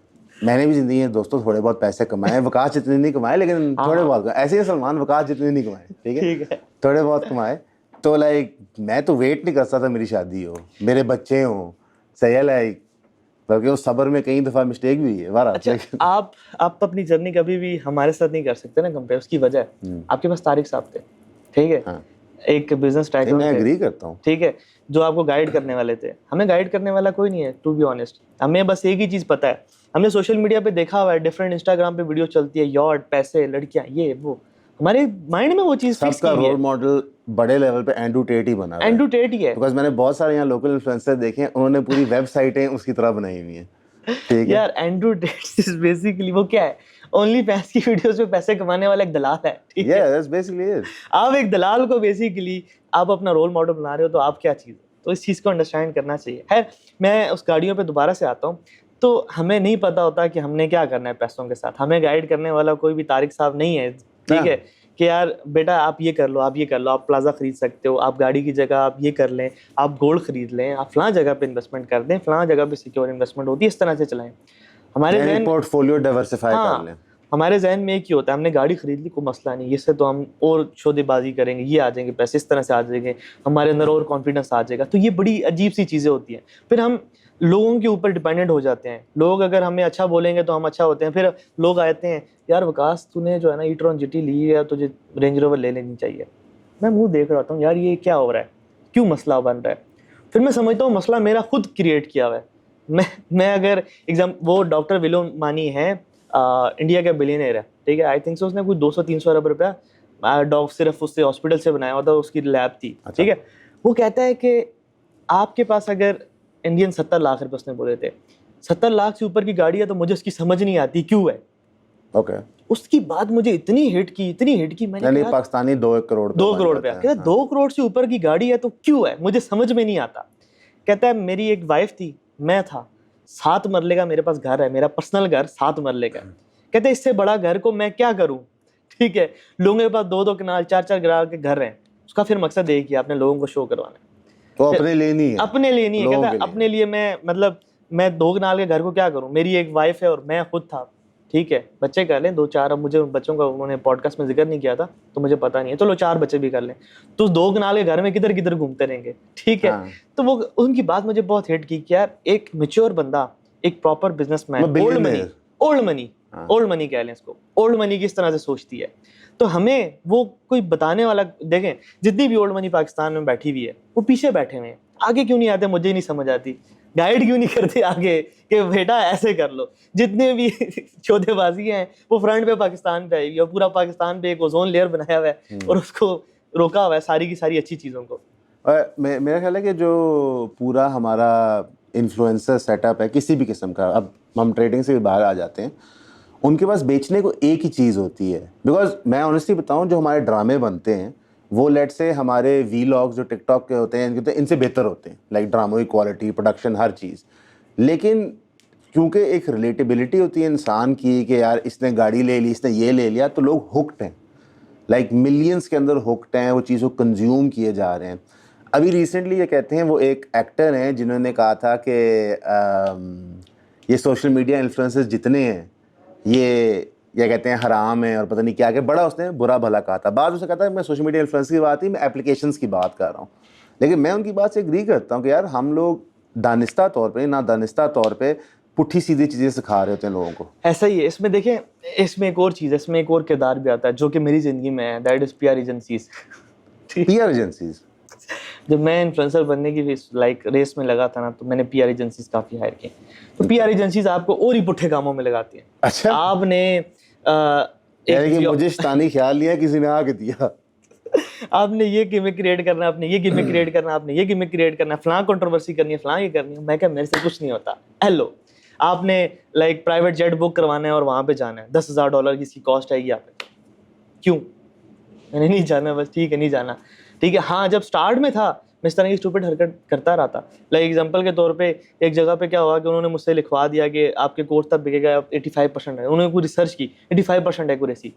[SPEAKER 1] میں نے بھی زندگی میں دوستوں تھوڑے بہت پیسے کمائے, وقاص جتنے نہیں کمائے لیکن تھوڑے بہت, ایسے ہی سلمان وقاص جتنے نہیں کمائے, ٹھیک ہے, تھوڑے بہت کمائے. تو لائک میں تو ویٹ نہیں کرتا تھا میری شادی ہو, میرے بچے ہوں, صحیح ہے, لائک بلکہ اس صبر میں کئی دفعہ مسٹیک بھی ہے.
[SPEAKER 2] اچھا, آپ اپنی جرنی کبھی بھی ہمارے ساتھ نہیں کر سکتے نا کمپیئر. اس کی وجہ ہے آپ کے پاس طارق صاحب تھے, ٹھیک ہے, ایک بزنس ٹائکون,
[SPEAKER 1] میں ایگری کرتا ہوں,
[SPEAKER 2] ٹھیک ہے, جو آپ کو گائیڈ کرنے والے تھے. ہمیں گائیڈ کرنے والا کوئی نہیں ہے, ٹو بی آنیسٹ. ہمیں بس ایک ہی چیز پتہ ہے, ہم نے سوشل میڈیا پہ دیکھا ہوا ہے, ڈفرینٹ انسٹاگرام پہ ویڈیو چلتی ہے, یاٹ, پیسے, لڑکیاں, یہ وہ, ہمارے مائنڈ میں وہ چیز
[SPEAKER 1] سب کا رول ماڈل بڑے لیول پہ اینڈرو ٹیٹ ہی بنا ہے.
[SPEAKER 2] اینڈرو ٹیٹ ہی ہے,
[SPEAKER 1] بیکاز میں نے بہت سارے یہاں لوکل انفلوئنسر دیکھے ہیں, انہوں نے پوری ویب سائٹیں اس کی طرح بنائی ہوئی ہیں, ٹھیک ہے
[SPEAKER 2] یار. اینڈرو ٹیٹ از بیسیکلی وہ کیا ہے, اونلی فینس کی ویڈیوز پہ پیسے کمانے والا ایک دلال ہے, ٹھیک ہے.
[SPEAKER 1] That's basically it.
[SPEAKER 2] آپ ایک دلال کو بیسیکلی آپ اپنا رول ماڈل بنا رہے ہو, تو آپ کیا چیز ہے, تو اس چیز کو انڈرسٹینڈ کرنا چاہیے. خیر, میں اس گاڑیوں پہ دوبارہ سے آتا ہوں. تو ہمیں نہیں پتا ہوتا کہ ہم نے کیا کرنا ہے پیسوں کے ساتھ. ہمیں گائیڈ کرنے والا کوئی بھی طارق صاحب نہیں ہے, ٹھیک ہے, کہ یار بیٹا آپ یہ کر لو, آپ یہ کر لو, آپ پلازا خرید سکتے ہو, آپ گاڑی کی جگہ آپ یہ کر لیں, آپ گولڈ خرید لیں, آپ فلاں جگہ پہ انویسٹمنٹ کر دیں, فلاں جگہ پہ سیکیور انویسٹمنٹ ہوتی ہے, اس طرح سے چلائیں. ہمارے
[SPEAKER 1] پورٹ فولیو ڈائیورسفائی کر لیں.
[SPEAKER 2] ہمارے ذہن میں ایک ہی ہوتا ہے, ہم نے گاڑی خرید لی, کوئی مسئلہ نہیں, اس سے تو ہم اور شودے بازی کریں گے, یہ آ جائیں گے پیسے, اس طرح سے آ جائیں گے, ہمارے اندر اور کانفیڈنس آ جائے گا. تو یہ بڑی عجیب سی چیزیں ہوتی ہیں. پھر ہم لوگوں کے اوپر ڈیپینڈنٹ ہو جاتے ہیں. لوگ اگر ہمیں اچھا بولیں گے تو ہم اچھا ہوتے ہیں. پھر لوگ آتے ہیں, یار وکاس تو نے جو ہے نا ای-ٹرون جی ٹی لی ہے, تجھے رینج روور لے لینی چاہیے. میں منہ دیکھ رہا ہوں, یار یہ کیا ہو رہا ہے, کیوں مسئلہ بن رہا ہے. پھر میں سمجھتا ہوں مسئلہ میرا خود کریٹ کیا ہوا ہے. میں اگر وہ ڈاکٹر ولو مانی ہے, انڈیا کا بلینئر ہے, ٹھیک ہے, آئی تھنک سو اس نے کوئی 200-300 ارب روپیہ ڈاگ صرف اس سے ہاسپٹل سے بنایا ہوا تھا, اس کی لیب تھی, ٹھیک ہے. وہ کہتا ہے کہ آپ کے پاس اگر انڈین 70 لاکھ روپے اس نے بولے تھے, 70 لاکھ سے اوپر کی گاڑی ہے تو مجھے اس کی سمجھ نہیں آتی کیوں ہے.
[SPEAKER 1] اوکے,
[SPEAKER 2] اس کی بات مجھے اتنی ہٹ کی میں نے کہا
[SPEAKER 1] پاکستانی 2 کروڑ
[SPEAKER 2] 2 کروڑ روپیہ, کہتا 2 کروڑ سے اوپر کی گاڑی ہے تو کیوں ہے, مجھے سمجھ میں نہیں آتا. کہتا ہے میری ایک وائف تھی, میں تھا, 7 مرلے کا میرے پاس گھر ہے, میرا پرسنل گھر 7 مرلے کا. کہتے ہیں اس سے بڑا گھر کو میں کیا کروں, ٹھیک ہے. لوگوں کے پاس 2 کنال 4 کنال کے گھر ہیں, اس کا پھر مقصد ایک ہی ہے, اپنے لوگوں کو شو کروانا ہے,
[SPEAKER 1] تو اپنے لیے نہیں ہے,
[SPEAKER 2] اپنے لیے نہیں ہے. کہتا ہے اپنے لیے میں مطلب میں 2 کنال کے گھر کو کیا کروں, میری ایک وائف ہے اور میں خود تھا, ٹھیک ہے, بچے کر لیں 2-4. اب مجھے بچوں کا انہوں نے پوڈ کاسٹ میں ذکر نہیں کیا تھا تو مجھے پتہ نہیں ہے, چلو 4 بچے بھی کر لیں, تو 2 کنال کے گھر میں کدھر کدھر گھومتے رہیں گے, ٹھیک ہے. تو وہ ان کی بات مجھے بہت ہٹ کی کہ یار ایک میچور بندہ, ایک پراپر بزنس مین, اولڈ منی کہہ لیں اس کو, اولڈ منی کس طرح سے سوچتی ہے. تو ہمیں وہ کوئی بتانے والا, دیکھیں جتنی بھی اولڈ منی پاکستان میں بیٹھی ہوئی ہے وہ پیچھے بیٹھے ہوئے ہیں, آگے کیوں نہیں آتے مجھے نہیں سمجھ آتی. گائیڈ کیوں نہیں کرتے آگے کہ بیٹا ایسے کر لو. جتنے بھی چودے بازی ہیں وہ فرنٹ پہ پاکستان پہ آئی ہوئی, اور پورا پاکستان پہ ایک اوزون لیئر بنایا ہوا ہے اور اس کو روکا ہوا ہے ساری کی ساری اچھی چیزوں کو.
[SPEAKER 1] میرا خیال ہے کہ جو پورا ہمارا انفلوئنسر سیٹ اپ ہے کسی بھی قسم کا, اب ہم ٹریڈنگ سے بھی باہر آ جاتے ہیں, ان کے پاس بیچنے کو ایک ہی چیز ہوتی ہے. بیکاز میں آنیسٹلی بتاؤں, جو ہمارے ڈرامے بنتے ہیں وہ لیٹ سے ہمارے وی لاگز جو ٹک ٹاک کے ہوتے ہیں ان سے بہتر ہوتے ہیں, لائک ڈراموں کی کوالٹی, پروڈکشن, ہر چیز. لیکن کیونکہ ایک ریلیٹیبلٹی ہوتی ہے انسان کی کہ یار اس نے گاڑی لے لی, اس نے یہ لے لیا, تو لوگ ہوکڈ ہیں, لائک ملینس کے اندر ہوکڈ ہیں, وہ چیزوں کنزیوم کیے جا رہے ہیں. ابھی ریسنٹلی یہ کہتے ہیں, وہ ایک ایکٹر ہیں جنہوں نے کہا تھا کہ یہ سوشل میڈیا انفلوئنسرز جتنے ہیں یہ کیا کہتے ہیں حرام ہے اور پتہ نہیں کیا کہ بڑا اس نے برا بھلا کہا تھا. بعد اس نے کہا تھا میں سوشل میڈیا انفلوئنس کی بات ہی, میں اپلیکیشنس کی بات کر رہا ہوں. لیکن میں ان کی بات سے ایگری کرتا ہوں کہ یار ہم لوگ دانستہ طور پہ, نادانستہ طور پہ پٹھی سیدھی چیزیں سکھا رہے ہوتے ہیں لوگوں کو.
[SPEAKER 2] ایسا ہی ہے. اس میں دیکھیں, اس میں ایک اور چیز ہے, اس میں ایک اور کردار بھی آتا ہے جو کہ میری زندگی میں ہے, that is PR agencies.
[SPEAKER 1] PR agencies,
[SPEAKER 2] جب میں انفلوئنسر بننے کی ریس میں لگا تھا نا, تو میں نے PR ایجنسیز کافی ہائر کی. تو PR ایجنسیز آپ کو اور ہی پٹھے کاموں میں لگاتی ہیں.
[SPEAKER 1] اچھا,
[SPEAKER 2] آپ نے
[SPEAKER 1] یعنی کہ مجھے شیطانی خیال نہیں ہے کسی نے آ کے دیا,
[SPEAKER 2] آپ نے یہ گیمیں کریٹ کرنا, آپ نے یہ گیمیں کریٹ کرنا, آپ نے یہ گیمیں کریٹ کرنا, فلاں کنٹروورسی کرنی ہے, فلاں یہ کرنی ہے. میں کہا میرے سے کچھ نہیں ہوتا. ہیلو, آپ نے لائک پرائیویٹ جیٹ بک کروانا ہے اور وہاں پہ جانا ہے, $10,000 کی اس کی کاسٹ آئے گی آپ پہ. کیوں؟ میں نے نہیں جانا, بس ٹھیک ہے نہیں جانا, ٹھیک ہے. ہاں جب سٹارٹ میں تھا میں اس طرح کی اسٹوپڈ حرکت کرتا رہا تھا. لائک ایگزامپل کے طور پہ ایک جگہ پہ کیا ہوا کہ انہوں نے مجھ سے لکھوا دیا کہ آپ کے کورس تب بکے گا 85% ہے. انہوں نے کوئی ریسرچ کی 85% ایکوریسی.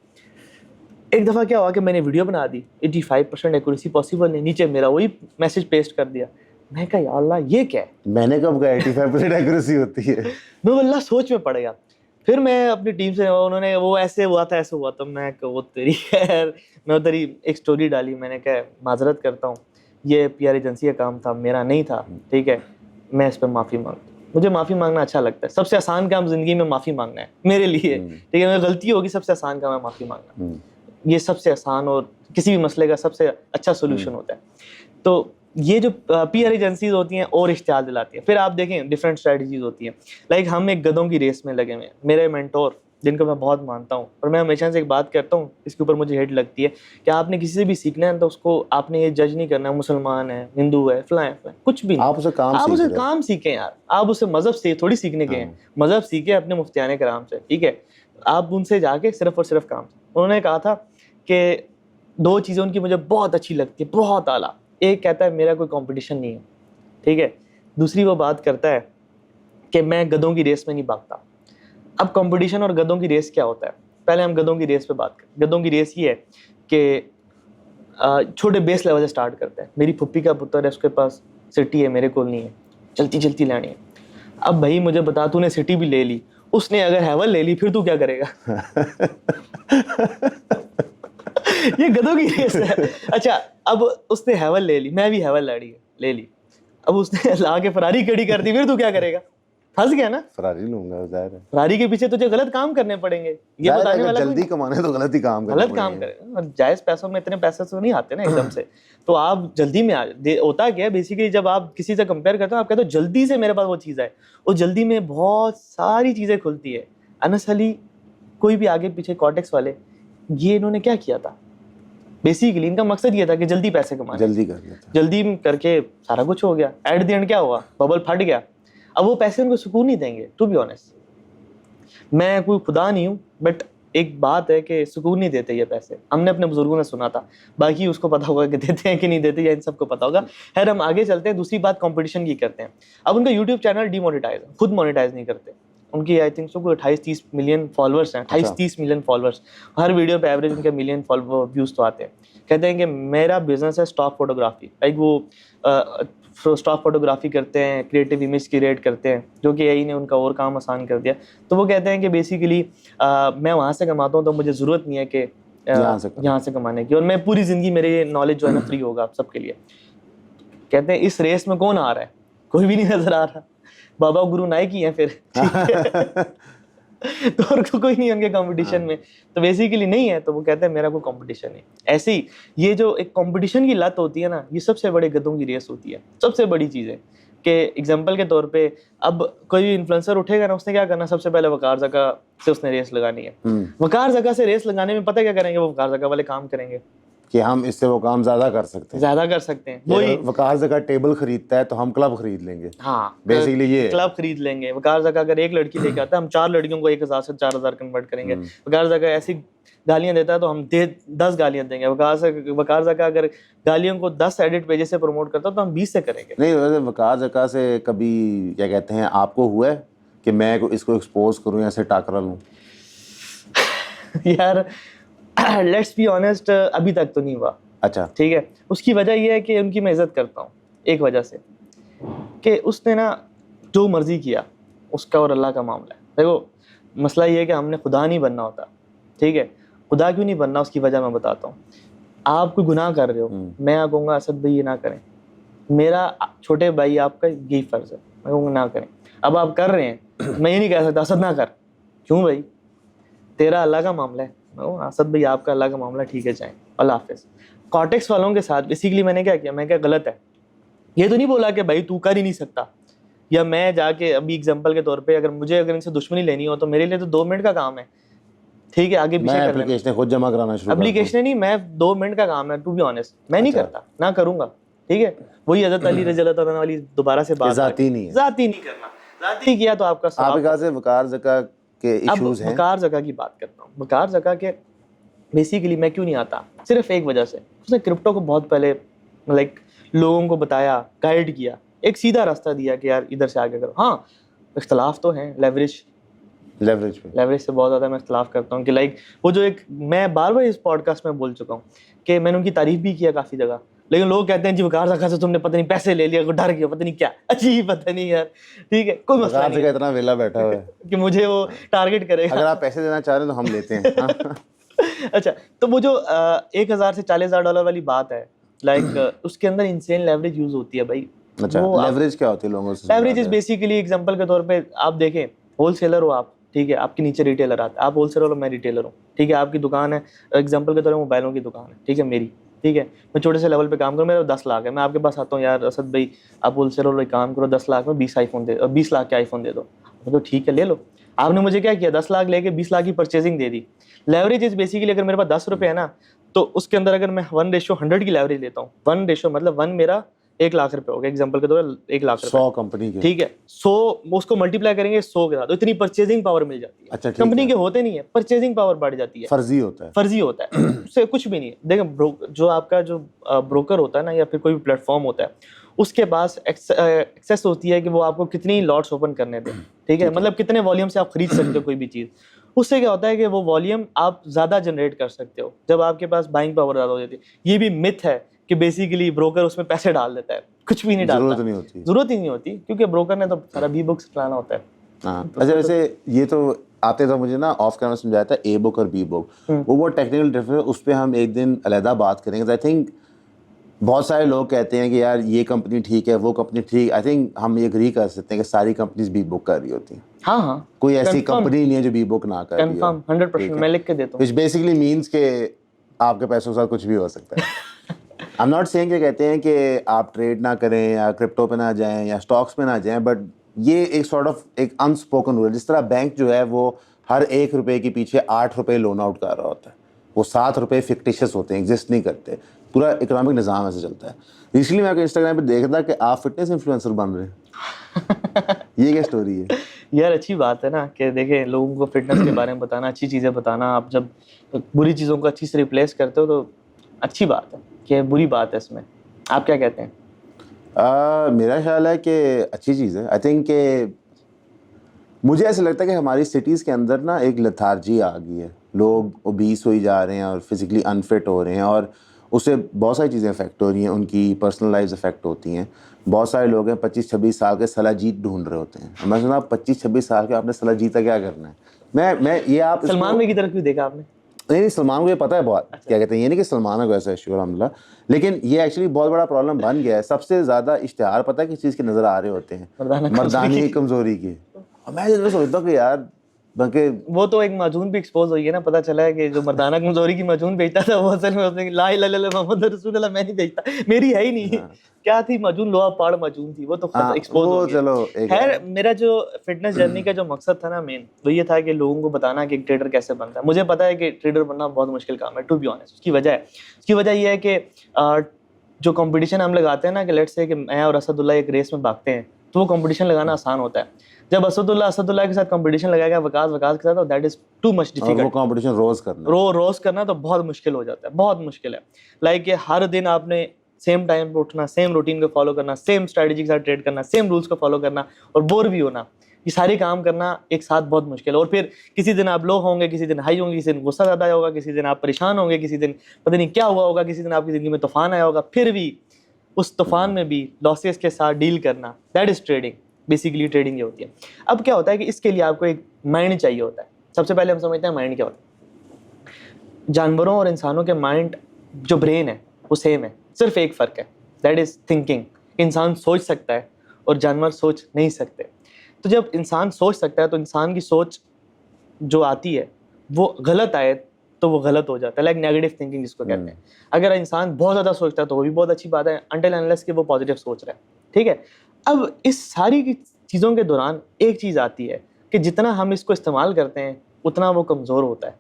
[SPEAKER 2] ایک دفعہ کیا ہوا کہ میں نے ویڈیو بنا دی, 85% ایکوریسی پاسبل نہیں, نیچے میرا وہی میسج پیسٹ کر دیا. میں کہا یا اللہ یہ کیا ہے,
[SPEAKER 1] میں نے کب کہا 85% ایکوریسی ہوتی ہے.
[SPEAKER 2] میں اللہ سوچ میں پڑ گیا. پھر میں اپنی ٹیم سے, انہوں نے وہ ایسے ہوا تھا ایسے ہوا تھا, میں کہ وہ تیری خیر, میں ادھر ہی ایک سٹوری ڈالی, میں نے کہا معذرت کرتا ہوں, یہ PR ایجنسی کا کام تھا, میرا نہیں تھا, ٹھیک ہے, میں اس پہ معافی مانگتا ہوں. مجھے معافی مانگنا اچھا لگتا ہے, سب سے آسان کام زندگی میں معافی مانگنا ہے میرے لیے, ٹھیک ہے. میری غلطی ہوگی, سب سے آسان کام ہے معافی مانگنا, یہ سب سے آسان اور کسی بھی مسئلے کا سب سے اچھا سولوشن ہوتا ہے. تو یہ جو PR ایجنسیز ہوتی ہیں اور اشتعال دلاتی ہیں. پھر آپ دیکھیں ڈفرینٹ اسٹریٹجیز ہوتی ہیں. لائک ہم ایک گدھوں کی ریس میں لگے ہوئے ہیں. میرے مینٹور جن کو میں بہت مانتا ہوں, اور میں ہمیشہ سے ایک بات کرتا ہوں, اس کے اوپر مجھے ہیٹ لگتی ہے, کہ آپ نے کسی سے بھی سیکھنا ہے تو اس کو آپ نے یہ جج نہیں کرنا ہے مسلمان ہے, ہندو ہے, فلاں ہے, کچھ بھی نہیں.
[SPEAKER 1] آپ اسے
[SPEAKER 2] کام سیکھیں یار. آپ اسے مذہب سے تھوڑی سیکھنے کے ہیں, مذہب سیکھیں اپنے مفتیان کرام سے, ٹھیک ہے. آپ ان سے جا کے صرف اور صرف کام. انہوں نے کہا تھا کہ 2 چیزیں ان کی مجھے بہت اچھی لگتی ہے, بہت اعلیٰ. ایک کہتا ہے میرا کوئی کمپٹیشن نہیں ہے, ٹھیک ہے. دوسری وہ بات کرتا ہے کہ میں گدھوں کی ریس میں نہیں بھاگتا. اب کمپٹیشن اور گدھوں کی ریس کیا ہوتا ہے, پہلے ہم گدھوں کی ریس پہ بات کریں. گدھوں کی ریس یہ ہے کہ چھوٹے بیس لیول سے سٹارٹ کرتے ہیں. میری پھپھی کا پتر ہے, اس کے پاس سٹی ہے, میرے کو نہیں ہے, چلتی چلتی لانی ہے. اب بھائی مجھے بتا, تو نے سٹی بھی لے لی اس نے اگر ہیول لے لی پھر تو کیا کرے گا؟ یہ گدھوں کی ریس ہے. اچھا اب اس نے ہیول لے لی, میں بھی ہیول لے لی, اب اس نے لا کے فراری کھڑی کر دی, پھر تو کیا کرے گا؟ پھنس گیا نا.
[SPEAKER 1] فراری لوں گا, ظاہر ہے
[SPEAKER 2] فراری کے پیچھے تجھے غلط کام کرنے پڑیں گے, یہ بتانے والا
[SPEAKER 1] جلدی کمانے تو غلط ہی کام کرنا
[SPEAKER 2] غلط کام کرے گا. جائز پیسوں میں اتنے پیسے تو نہیں آتے نا ایک دم سے, تو آپ جلدی میں ہوتا کیا ہے بیسیکلی, جب آپ کسی سے کمپیئر کرتے ہو آپ کہتے ہو جلدی سے میرے پاس وہ چیز ہے, اور جلدی میں بہت ساری چیزیں کھلتی ہے. انس علی کوئی بھی آگے پیچھے کارٹیکس والے, یہ انہوں نے کیا کیا تھا بیسیکلی, ان کا مقصد یہ تھا کہ جلدی پیسے کمائیں,
[SPEAKER 1] جلدی کر لیتا.
[SPEAKER 2] جلدی کر کے سارا کچھ ہو گیا. ایٹ دی اینڈ کیا ہوا؟ ببل پھٹ گیا. اب وہ پیسے ان کو سکون نہیں دیں گے. ٹو بی آنیسٹ, میں کوئی خدا نہیں ہوں, بٹ ایک بات ہے کہ سکون نہیں دیتے یہ پیسے. ہم نے اپنے بزرگوں نے سنا تھا, باقی اس کو پتا ہوگا کہ دیتے ہیں کہ نہیں دیتے, یا ان سب کو پتا ہوگا. خیر ہم آگے چلتے ہیں. دوسری بات کمپٹیشن کی کرتے ہیں. اب ان کا یوٹیوب چینل ڈی مونیٹائز, خود مونیٹائز نہیں کرتے. ان کی آئی تھنک سو کوئی 28-30 ملین فالوورس ہیں, 28-30 ملین فالوورس. ہر ویڈیو پہ ایوریج ان کے ملین ویوز تو آتے ہیں. کہتے ہیں کہ میرا بزنس ہے اسٹاک فوٹوگرافی. لائک وہ اسٹاک فوٹوگرافی کرتے ہیں, کریٹو امیج کریٹ کرتے ہیں, جو کہ AI نے ان کا اور کام آسان کر دیا. تو وہ کہتے ہیں کہ بیسیکلی میں وہاں سے کماتا ہوں تو مجھے ضرورت نہیں ہے کہ یہاں سے کمانے کی, اور میں پوری زندگی میرے نالج جو ہے نا فری ہوگا آپ سب کے لیے. کہتے ہیں اس ریس میں کون آ رہا ہے؟ کوئی بھی نہیں نظر آ رہا. بابا گرو نائک ہی ہیں پھر, تو اور کوئی نہیں ان کے کمپٹیشن میں. تو بیسیکلی نہیں ہے, تو وہ کہتے ہیں میرا کوئی کمپٹیشن نہیں. ایسے ہی یہ جو ایک کمپٹیشن کی لت ہوتی ہے نا, یہ سب سے بڑے گدھوں کی ریس ہوتی ہے. سب سے بڑی چیز ہے کہ ایگزامپل کے طور پہ اب کوئی بھی انفلوئنسر اٹھے گا نا, اس نے کیا کرنا, سب سے پہلے وقار زکا سے اس نے ریس لگانی ہے. وقار زکا سے ریس لگانے میں پتہ کیا کریں گے, وہ وقار زکا والے کام کریں گے
[SPEAKER 1] کہ ہم اس سے وہ کام زیادہ کر سکتے ہیں.
[SPEAKER 2] وہی
[SPEAKER 1] وقار زکا ٹیبل خریدتا ہے تو ہم کلب خرید لیں گے.
[SPEAKER 2] ہاں
[SPEAKER 1] بیسیکلی یہ
[SPEAKER 2] کلب خرید لیں گے. وقار زکا اگر ایک لڑکی لے کے آتا ہے, ہم 4 لڑکیوں کو 1000 سے 4000 کنورٹ کریں گے. وقار زکا ایسی گالیاں دیتا ہے تو ہم 10 گالیاں دیں گے. وقار زکا اگر گالیوں کو 10 ایڈٹ پیجز سے پروموٹ کرتا ہے تو ہم 20 سے کریں گے.
[SPEAKER 1] نہیں, وقار زکا سے کبھی کیا کہتے ہیں آپ کو ہوا ہے کہ میں اس کو ایکسپوز کروں یا اسے ٹاکرا لوں؟
[SPEAKER 2] یار لیٹس بی آنیسٹ, ابھی تک تو نہیں ہوا.
[SPEAKER 1] اچھا
[SPEAKER 2] ٹھیک ہے, اس کی وجہ یہ ہے کہ ان کی میں عزت کرتا ہوں ایک وجہ سے, کہ اس نے نا جو مرضی کیا, اس کا اور اللہ کا معاملہ ہے. دیکھو مسئلہ یہ ہے کہ ہم نے خدا نہیں بننا ہوتا. ٹھیک ہے, خدا کیوں نہیں بننا اس کی وجہ میں بتاتا ہوں. آپ کوئی گناہ کر رہے ہو, میں کہوں گا اسد بھائی یہ نہ کریں, میرا چھوٹے بھائی آپ کا یہی فرض ہے, میں کہوں گا نہ کریں. اب آپ کر رہے ہیں, میں یہ نہیں کہہ سکتا اسد نہ کر, کیوں بھائی تیرا اللہ کا معاملہ ہے. میں کہوں اسد بھائی آپ کا اللہ کا معاملہ, ٹھیک ہے جائیں, اللہ حافظ. کارٹیکس والوں کے ساتھ بیسیکلی میں نے کیا کیا, میں کیا غلط ہے, یہ تو نہیں بولا کہ بھائی تو کر ہی نہیں سکتا, یا میں جا کے ابھی ایگزامپل کے طور پہ اگر ان سے دشمنی لینی ہو تو میرے لیے تو 2 منٹ کا کام ہے. ٹھیک ہے, آگے پیچھے کر لینا.
[SPEAKER 1] اپلیکیشن خود جمع کرانا شروع
[SPEAKER 2] اپلیکیشن نہیں, میں 2 منٹ کا کام ہے. ٹو بی آنیسٹ میں نہیں کرتا, نہ کروں گا. ٹھیک ہے, وہی حضرت علی رضی اللہ تعالیٰ والی دوبارہ سے بات,
[SPEAKER 1] ذاتی نہیں ہے,
[SPEAKER 2] ذاتی نہیں کرنا. ذاتی نہیں کیا تو آپ کا
[SPEAKER 1] آپ کے سے وقار زکا کے ایشوز ہیں.
[SPEAKER 2] وقار زکا کی بات کرتا ہوں. وقار زکا کے بیسیکلی میں کیوں نہیں آتا, صرف ایک وجہ سے, اس نے کرپٹو کو بہت پہلے لائک لوگوں کو بتایا, گائیڈ کیا, ایک سیدھا راستہ دیا کہ یار ادھر سے آگے کرو. ہاں اختلاف تو ہیں, لیوریج سے بہت زیادہ میں اختلاف کرتا ہوں کہ لائک وہ جو ایک, میں بار بار اس پوڈ کاسٹ میں بول چکا ہوں کہ میں نے ان کی تعریف بھی کیا کافی جگہ, لیکن لوگ کہتے ہیں جی وقار زکا سے تم نے پتہ نہیں پیسے لے لیا, ڈر گیا, پتہ نہیں کیا, عجیب, پتہ نہیں یار. ٹھیک ہے, کوئی مسئلہ نہیں,
[SPEAKER 1] اتنا ویلا بیٹھا ہوا ہے
[SPEAKER 2] کہ مجھے وہ ٹارگیٹ کرے گا.
[SPEAKER 1] اگر آپ پیسے دینا چاہ رہے ہیں تو ہم لیتے ہیں.
[SPEAKER 2] اچھا, تو وہ جو 1000 سے $40,000 والی بات ہے, لائک اس کے اندر انسین لیوریج یوز ہوتی ہے بھائی.
[SPEAKER 1] اچھا, لیوریج کیا ہوتی ہے لوگوں سے؟
[SPEAKER 2] لیوریج از بیسیکلی ایگزامپل کے طور پہ آپ دیکھیں, ہول سیلر ہو آپ, ٹھیک ہے, آپ کے نیچے ریٹیلر آتے ہیں, آپ ہول سیلر ہو, میں ریٹیلر ہوں. ٹھیک ہے, آپ کی دکان ہے, ایگزامپل کے طور پہ موبائلوں کی دکان ہے, ٹھیک ہے, میری. ٹھیک ہے, میں چھوٹے سے لیول پہ کام کروں, میرا 10 لاکھ ہے, میں آپ کے پاس آتا ہوں, یار اسد بھائی آپ ہول سیلر ہو, کام کرو, 10 لاکھ میں 20 لاکھ کے آئی فون دے دو. تو ٹھیک ہے لے لو. آپ نے مجھے کیا کیا, 10 لاکھ لے کے 20 لاکھ کی purchasing they the. Leverage is basically اگر میرے پاس 10 روپے ہے نا, تو اس کے اندر اگر میں 1:100 کی لیوریج لیتا ہوں, 1 مطلب 1 میرا 1 لاکھ روپے ہو گیا, ایگزامپل کے طور پر 1 لاکھ روپے
[SPEAKER 1] 100 کمپنی کے.
[SPEAKER 2] ٹھیک ہے, 100 اس کو ملٹیپلائی کریں گے 100 کے ساتھ, تو اتنی پرچیزنگ پاور مل جاتی ہے.
[SPEAKER 1] اچھا,
[SPEAKER 2] کمپنی کے ہوتے نہیں ہے, پرچیزنگ پاور بڑھ جاتی ہے.
[SPEAKER 1] فرضی ہوتا
[SPEAKER 2] ہے, اس سے کچھ بھی نہیں ہے. دیکھیں جو آپ کا جو بروکر ہوتا ہے نا, یا پھر کوئی بھی پلیٹ فارم ہوتا ہے, اس کے پاس ایکسیس ہوتی ہے کہ وہ آپ کو کتنی لاٹس اوپن کرنے دیں. ٹھیک ہے, مطلب کتنے والیوم سے آپ خرید سکتے ہو کوئی بھی چیز. اس سے کیا ہوتا ہے کہ وہ والیوم آپ زیادہ جنریٹ کر سکتے ہو جب آپ کے پاس بائنگ پاور زیادہ ہو جاتی ہے. یہ بھی متھ ہے کہ بیسیکلی بروکر اس میں پیسے ڈال دیتا ہے, کچھ بھی نہیں ڈالتا, ضرورت ہی نہیں ہوتی, کیونکہ بروکر نے تو سارا بھی بکس چلانا ہوتا ہے.
[SPEAKER 1] ہاں اچھا ویسے یہ تو آپ نے تو مجھے نا آف کیمرا سمجھایا تھا اے بک اور بی بک, وہ بہت ٹیکنیکل ڈفرینس ہے, اس پہ ہم ایک دن علیحدہ بات کریں گے. آئی تھنک بہت سارے لوگ کہتے ہیں کہ یار یہ کمپنی ٹھیک ہے وہ کمپنی ٹھیک. آئی تھنک ہم یہ اگری کر سکتے ہیں کہ ساری کمپنیز بی بک کر رہی ہوتی ہیں.
[SPEAKER 2] ہاں ہاں
[SPEAKER 1] کوئی ایسی کمپنی نہیں ہے جو بی بک نہ کر رہی ہو.
[SPEAKER 2] کنفرم 100% میں لکھ کے دیتا ہوں.
[SPEAKER 1] وچ بیسیکلی مینس کہ آپ کے پیسوں کے ساتھ کچھ بھی ہو سکتا ہے. آئی ایم ناٹ سیئنگ کہ کہتے ہیں کہ آپ ٹریڈ نہ کریں یا کرپٹو پہ نہ جائیں یا اسٹاکس پہ نہ جائیں, بٹ یہ ایک سارٹ آف ایک انسپوکن رول ہے. جس طرح بینک جو ہے وہ ہر 1 روپے کے پیچھے 8 روپے لون آؤٹ کر رہا ہوتا ہے, وہ 7 روپے فکٹیشیس ہوتے ہیں, ایگزسٹ نہیں کرتے. پورا اکنامک نظام ایسے چلتا ہے. ریسنٹلی میں آپ کو انسٹاگرام پہ دیکھ رہا تھا کہ آپ فٹنس انفلوئنسر بن رہے ہیں. یہ کیا اسٹوری ہے
[SPEAKER 2] یار؟ اچھی بات ہے نا کہ دیکھیں لوگوں کو فٹنس کے بارے میں بتانا, اچھی چیزیں بتانا. آپ جب بری چیزوں کو اچھی سے ریپلیس کرتے ہو تو اچھی بات ہے کہ بری بات ہے اس میں. آپ کیا کہتے ہیں؟
[SPEAKER 1] میرا خیال ہے کہ اچھی چیز ہے. آئی تھنک کہ مجھے ایسا لگتا ہے کہ ہماری سٹیز کے اندر نا ایک لتھارجی آ گئی ہے. لوگ اوبیس ہوئی جا رہے ہیں اور فزیکلی انفٹ ہو رہے ہیں, اور اس سے بہت ساری چیزیں افیکٹ ہو رہی ہیں. ان کی پرسنل لائف افیکٹ ہوتی ہیں. بہت سارے لوگ ہیں 25-26 سال کے صلاح جیت ڈھونڈ رہے ہوتے ہیں. میں سنا 25-26 سال کے آپ نے صلاح جیتا کیا کرنا ہے. میں یہ آپ
[SPEAKER 2] سلمان بھائی کی طرف بھی دیکھا آپ نے؟
[SPEAKER 1] نہیں سلمان کو یہ پتہ ہے بہت کیا کہتے ہیں. یہ نہیں کہ سلمان کو ایسا ایشو الحمد للہ, لیکن یہ ایکچولی بہت بڑا پرابلم بن گیا ہے. سب سے زیادہ اشتہار پتہ ہے کس چیز کے نظر آ رہے ہوتے ہیں؟ مردانی کمزوری کے. میں سوچتا ہوں کہ یار بلکہ
[SPEAKER 2] وہ تو ایک معجون بھی ایکسپوز ہوئی ہے نا. پتہ چلا ہے کہ جو مردانہ کمزوری کی معجون بیچتا تھا وہ اصل میں اس نے لا الہ الا اللہ محمد رسول اللہ میں نہیں بیچتا, میری ہے ہی نہیں. کیا تھی معجون؟ لوہا پاڑ معجون تھی. وہ تو ایکسپوز ہو گیا.
[SPEAKER 1] چلو
[SPEAKER 2] خیر میرا جو فٹنس جرنی کا جو مقصد تھا نا مین, وہ یہ تھا کہ لوگوں کو بتانا کہ ایک ٹریڈر کیسے بنتا ہے. مجھے پتا ہے کہ ٹریڈر بننا بہت مشکل کام ہے, ٹو بی آنیسٹ. اس کی وجہ یہ ہے کہ جو کمپٹیشن ہم لگاتے ہیں نا, کہ لیٹس سے کہ میں اور اسد اللہ ایک ریس میں بھاگتے ہیں, تو وہ کمپٹیشن لگانا آسان ہوتا ہے. جب اسد اللہ کے ساتھ کمپٹیشن لگائے گا وقاص کے ساتھ, that is too much difficult.
[SPEAKER 1] وہ کمپٹیشن روز
[SPEAKER 2] کرنا تو بہت مشکل ہو جاتا ہے, بہت مشکل ہے. لائک کہ ہر دن آپ نے سیم ٹائم پہ اٹھنا, سیم روٹین کو فالو کرنا, سیم اسٹریٹجی کے ساتھ ٹریڈ کرنا, سیم رولس کو فالو کرنا اور بور بھی ہونا. یہ سارے کام کرنا ایک ساتھ بہت مشکل ہے. اور پھر کسی دن آپ لو ہوں گے, کسی دن ہائی ہوں گے, کسی دن غصہ زیادہ ہوگا, کسی دن آپ پریشان ہوں گے, کسی دن پتہ نہیں کیا ہوا ہوگا, کسی دن آپ کی زندگی میں طوفان آیا ہوگا. پھر بھی اس طوفان میں بھی لاسز کے ساتھ ڈیل کرنا, that is trading. Basically trading یہ ہوتی ہے. اب کیا ہوتا ہے کہ اس کے لیے آپ کو ایک مائنڈ چاہیے ہوتا ہے. سب سے پہلے ہم سمجھتے ہیں مائنڈ کیا ہوتا ہے. جانوروں اور انسانوں کے مائنڈ جو برین ہے وہ سیم ہے, صرف ایک فرق ہے, دیٹ از تھنکنگ. انسان سوچ سکتا ہے اور جانور سوچ نہیں سکتے. تو جب انسان سوچ سکتا ہے تو انسان کی سوچ جو آتی ہے وہ غلط آئے تو وہ غلط ہو جاتا ہے. لائک نیگیٹو تھنکنگ جس کو کہتے ہیں. اگر انسان بہت زیادہ سوچتا ہے تو وہ بھی بہت اچھی بات ہے, انٹل انلیس کہ وہ پازیٹیو سوچ رہا ہے. ٹھیک ہے. اب اس ساری کی چیزوں کے دوران ایک چیز آتی ہے کہ جتنا ہم اس کو استعمال کرتے ہیں اتنا وہ کمزور ہوتا ہے.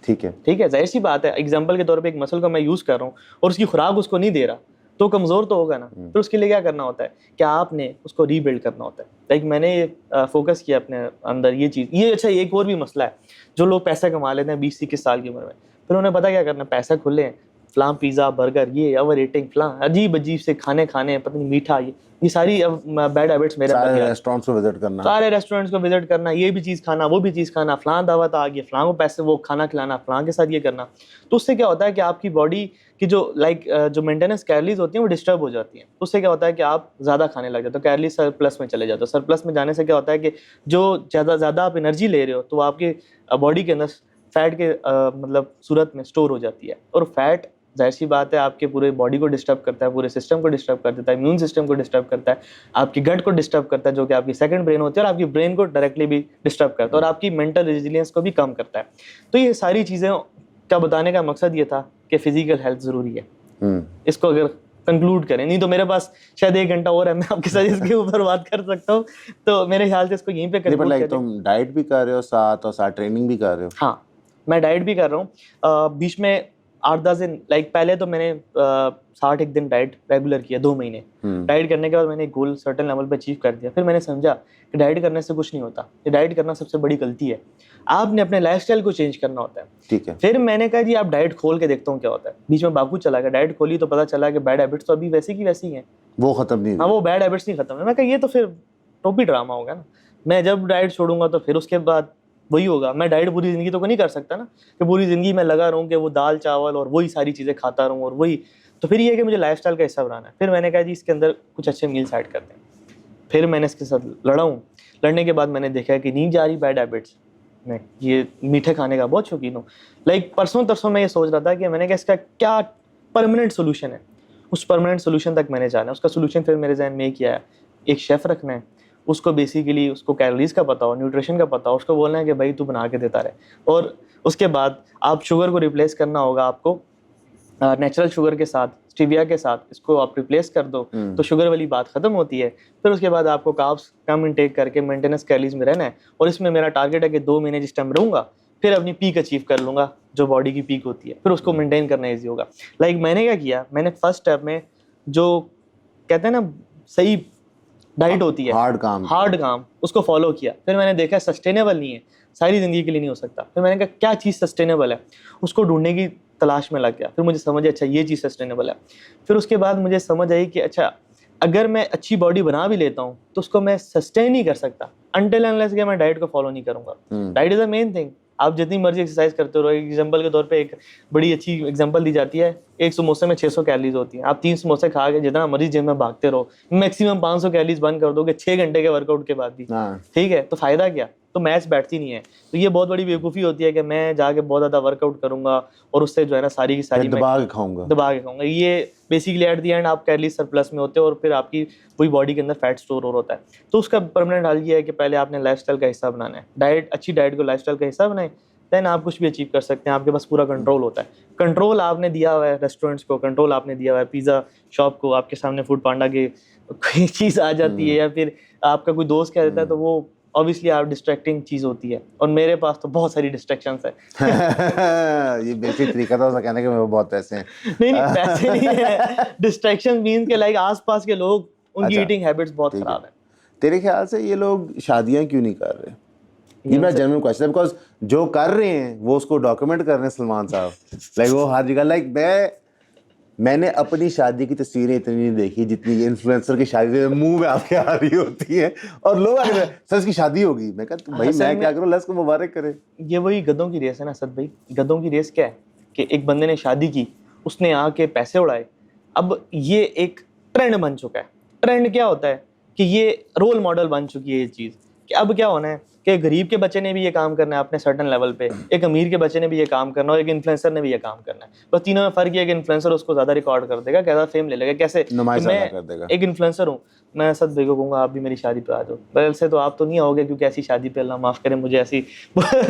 [SPEAKER 2] ٹھیک ہے, ظاہر سی بات ہے. ایگزامپل کے طور پہ ایک مسل کو میں یوز کر رہا ہوں اور اس کی خوراک اس کو نہیں دے رہا تو کمزور تو ہوگا نا. پھر اس کے لیے کیا کرنا ہوتا ہے کہ آپ نے اس کو ری بلڈ کرنا ہوتا ہے. لائک میں نے فوکس کیا اپنے اندر یہ چیز. یہ اچھا ایک اور بھی مسئلہ ہے, جو لوگ پیسہ کما لیتے ہیں 20-21 سال کی عمر میں, پھر انہیں پتہ کیا کرنا, پیسہ کھلے ہیں فلاں پیزا برگر, یہ اوور ایٹنگ فلاں عجیب سے کھانے پتہ نہیں میٹھا, یہ ساری بیڈ ہیبٹس میرے اندر. سارے ریسٹورینٹس کو وزٹ کرنا, یہ بھی چیز کھانا, وہ بھی چیز کھانا, فلاں دعوت آ گئی, فلاں کو پیسے وہ کھانا کھلانا, فلاں کے ساتھ یہ کرنا. تو اس سے کیا ہوتا ہے کہ آپ کی باڈی کی جو جو مینٹیننس کیلریز ہوتی ہیں وہ ڈسٹرب ہو جاتی ہیں. اس سے کیا ہوتا ہے کہ آپ زیادہ کھانے لگ جاتے ہو, کیلریز سرپلس میں چلے جاتے ہو. سرپلس میں جانے سے کیا ہوتا ہے کہ جو زیادہ آپ انرجی لے رہے ہو تو وہ آپ کے باڈی کے اندر فیٹ کے مطلب صورت میں اسٹور ہو جاتی ہے. اور فیٹ ظاہر سی بات ہے آپ کے پورے باڈی کو ڈسٹرب کرتا ہے, پورے سسٹم کو ڈسٹرب کر دیتا ہے, امیون سسٹم کو ڈسٹرب کرتا ہے, آپ کی گٹ کو ڈسٹرب کرتا ہے جو کہ آپ کی سیکنڈ برین ہوتی ہے, اور آپ کی برین کو ڈائریکٹلی بھی ڈسٹرب کرتا ہے, اور آپ کی مینٹل ریزیلینس کو بھی کم کرتا ہے. تو یہ ساری چیزیں کا بتانے کا مقصد یہ تھا کہ فزیکل ہیلتھ ضروری ہے. اس کو اگر کنکلوڈ کریں, نہیں تو میرے پاس شاید 1 گھنٹہ اور ہے, میں آپ کے ساتھ اس کے اوپر بات کر سکتا ہوں. تو میرے خیال سے اس کو یہیں پہ کنکلوڈ کریں.
[SPEAKER 1] تم ڈائٹ بھی کر رہے ہو ساتھ, اور ساتھ ٹریننگ بھی کر رہے ہو؟
[SPEAKER 2] ہاں میں ڈائٹ بھی کر رہا ہوں. بیچ میں 8-10 دن, لائک پہلے تو میں نے 60 دن ڈائٹ ریگولر کیا, 2 مہینے ڈائٹ کرنے کے بعد میں نے گول سرٹن لیول پہ اچیو کر دیا. پھر میں نے سمجھا کہ ڈائٹ کرنے سے کچھ نہیں ہوتا, یہ ڈائٹ کرنا سب سے بڑی غلطی ہے. آپ نے اپنے لائف اسٹائل کو چینج کرنا ہوتا ہے.
[SPEAKER 1] ٹھیک ہے.
[SPEAKER 2] پھر میں نے کہا جی آپ ڈائٹ کھول کے دیکھتا ہوں کیا ہوتا ہے. بیچ میں باکو چلا گیا, ڈائٹ کھولی تو پتا چلا کہ بیڈ ہیبٹس تو ابھی ویسی کی ویسی ہیں,
[SPEAKER 1] وہ ختم نہیں.
[SPEAKER 2] ہاں وہ بیڈ ہیبٹس نہیں ختم ہے. میں کہا یہ تو پھر ٹوپی ڈرامہ ہوگا نا. میں جب ڈائٹ چھوڑوں گا تو پھر اس کے بعد وہی ہوگا. میں ڈائٹ پوری زندگی تو نہیں کر سکتا نا, کہ پوری زندگی میں لگا رہوں کہ وہ دال چاول اور وہی ساری چیزیں کھاتا رہوں اور وہی. تو پھر یہ ہے کہ مجھے لائف اسٹائل کا حصہ بنانا ہے. پھر میں نے کہا جی اس کے اندر کچھ اچھے میلس ایڈ کرتے ہیں. پھر میں نے اس کے ساتھ لڑا ہوں. لڑنے کے بعد میں نے دیکھا کہ نہیں جا رہی بیڈ ہیبٹس. میں یہ میٹھے کھانے کا بہت شوقین ہوں. لائک پرسوں ترسوں میں یہ سوچ رہا تھا کہ میں نے کہا اس کا کیا پرماننٹ سولوشن ہے. اس پرماننٹ سولوشن تک میں نے جانا ہے. اس کا سولوشن پھر میرے ذہن میں یہ کیا ہے, ایک شیف رکھنا ہے, اس کو بیسیکلی اس کو کیلوریز کا پتہ ہو, نیوٹریشن کا پتہ ہو, اس کو بولنا ہے کہ بھائی تو بنا کے دیتا رہے. اور اس کے بعد آپ شوگر کو ریپلیس کرنا ہوگا آپ کو نیچرل شوگر کے ساتھ, اسٹیویا کے ساتھ. اس کو آپ ریپلیس کر دو تو شوگر والی بات ختم ہوتی ہے. پھر اس کے بعد آپ کو کاربس کم انٹیک کر کے مینٹیننس کیلریز میں رہنا ہے. اور اس میں میرا ٹارگیٹ ہے کہ 2 مہینے جس ٹائم رہوں گا پھر اپنی پیک اچیو کر لوں گا, جو باڈی کی پیک ہوتی ہے. پھر اس کو مینٹین کرنا ایزی ہوگا. لائک میں نے کیا کیا, میں نے فرسٹ اسٹیپ میں جو کہتے ہیں نا صحیح ڈائٹ ہوتی ہے, ہارڈ کام, اس کو فالو کیا. پھر میں نے دیکھا سسٹینیبل نہیں ہے, ساری زندگی کے لیے نہیں ہو سکتا. پھر میں نے کہا کیا چیز سسٹینیبل ہے, اس کو ڈھونڈنے کی تلاش میں لگ گیا. پھر مجھے سمجھ اچھا یہ چیز سسٹینیبل ہے. پھر اس کے بعد مجھے سمجھ آئی کہ اچھا اگر میں اچھی باڈی بنا بھی لیتا ہوں تو اس کو میں سسٹین نہیں کر سکتا انٹل انلیس کہ میں ڈائٹ کو فالو نہیں کروں گا. Diet is a main thing. آپ جتنی مرضی ایکسرسائز کرتے رہو. ایگزامپل کے طور پہ ایک بڑی اچھی ایگزامپل دی جاتی ہے, ایک سموسے میں 600 کیلریز ہوتی ہیں. آپ 3 سموسے کھا کے جتنا مرضی جم میں بھاگتے رہو, میکسیمم 500 کیلریز برن کر دو گے 6 گھنٹے کے ورک آؤٹ کے بعد بھی. ٹھیک ہے, تو فائدہ کیا, تو میچ بیٹھتی نہیں ہے. تو یہ بہت بڑی بیوقوفی ہوتی ہے کہ میں جا کے بہت زیادہ ورک آؤٹ کروں گا اور اس سے جو ہے نا ساری کی ساری
[SPEAKER 1] دبا کے کھاؤں گا.
[SPEAKER 2] یہ بیسیکلی ایٹ دی اینڈ آپ کیلریز سرپلس میں ہوتے ہیں اور پھر آپ کی وہی باڈی کے اندر فیٹ اسٹور ہو ہوتا ہے. تو اس کا پرماننٹ حل یہ ہے کہ پہلے آپ نے لائف اسٹائل کا حصہ بنانا ہے. ڈائٹ, اچھی ڈائٹ کو لائف اسٹائل کا حصہ بنائیں, دین آپ کچھ بھی اچیو کر سکتے ہیں. آپ کے پاس پورا کنٹرول ہوتا ہے. کنٹرول آپ نے دیا ہوا ہے ریسٹورینٹس کو, کنٹرول آپ نے دیا ہوا ہے پیزا شاپ کو. آپ کے سامنے فوڈ پانڈا کی کوئی چیز آ جاتی ہے یا پھر آپ کا کوئی دوست کہہ دیتا ہے تو وہ obviously آپ ڈسٹریکٹنگ چیز ہوتی ہے. اور میرے پاس تو بہت ساری ڈسٹریکشنس ہیں.
[SPEAKER 1] یہ بیسک طریقہ تھا کہنے کا, بہت پیسے ہیں.
[SPEAKER 2] نہیں پیسے نہیں ہے, ڈسٹریکشن مینس کہ لائک آس پاس کے لوگ, ان کی ایٹنگ ہیبٹس بہت خراب ہیں.
[SPEAKER 1] تیرے خیال سے یہ لوگ شادیاں کیوں نہیں کر رہے؟ یہ میرا جنرل کویسچن ہے. بیکاز جو کر رہے ہیں وہ اس کو ڈاکیومنٹ کر رہے ہیں سلمان صاحب. لائک وہ ہر جگہ, لائک میں نے اپنی شادی کی تصویریں اتنی نہیں دیکھی جتنی انفلوئنسر کی شادی منہ میں آپ کے آ رہی ہوتی ہیں, اور لوگ سر اس کی شادی ہوگی. میں کہا بھائی میں کیا کروں, اللہ اس کو مبارک کرے.
[SPEAKER 2] یہ وہی گدھوں کی ریس ہے نا اسد بھائی. گدھوں کی ریس کیا ہے کہ ایک بندے نے شادی کی, اس نے آ کے پیسے اڑائے. اب یہ ایک ٹرینڈ بن چکا ہے. ٹرینڈ کیا ہوتا ہے کہ یہ رول ماڈل بن چکی ہے یہ چیز, کہ اب کیا ہونا ہے کہ غریب کے بچے نے بھی یہ کام کرنا ہے اپنے سرٹن لیول پہ, ایک امیر کے بچے نے بھی یہ کام کرنا ہے, اور ایک انفلوئنسر نے بھی یہ کام کرنا ہے. بس تینوں میں فرق یہ ہے کہ انفلوئنسر اس کو زیادہ ریکارڈ کر دے گا, زیادہ فیم لے لے گا. کیسے, میں ایک انفلوئنسر ہوں, میں اسد بھائی کو کہوں گا آپ بھی میری شادی پہ آ جاؤ. ویسے تو آپ تو نہیں آؤ گے کیونکہ ایسی شادی پہ اللہ معاف کرے مجھے ایسی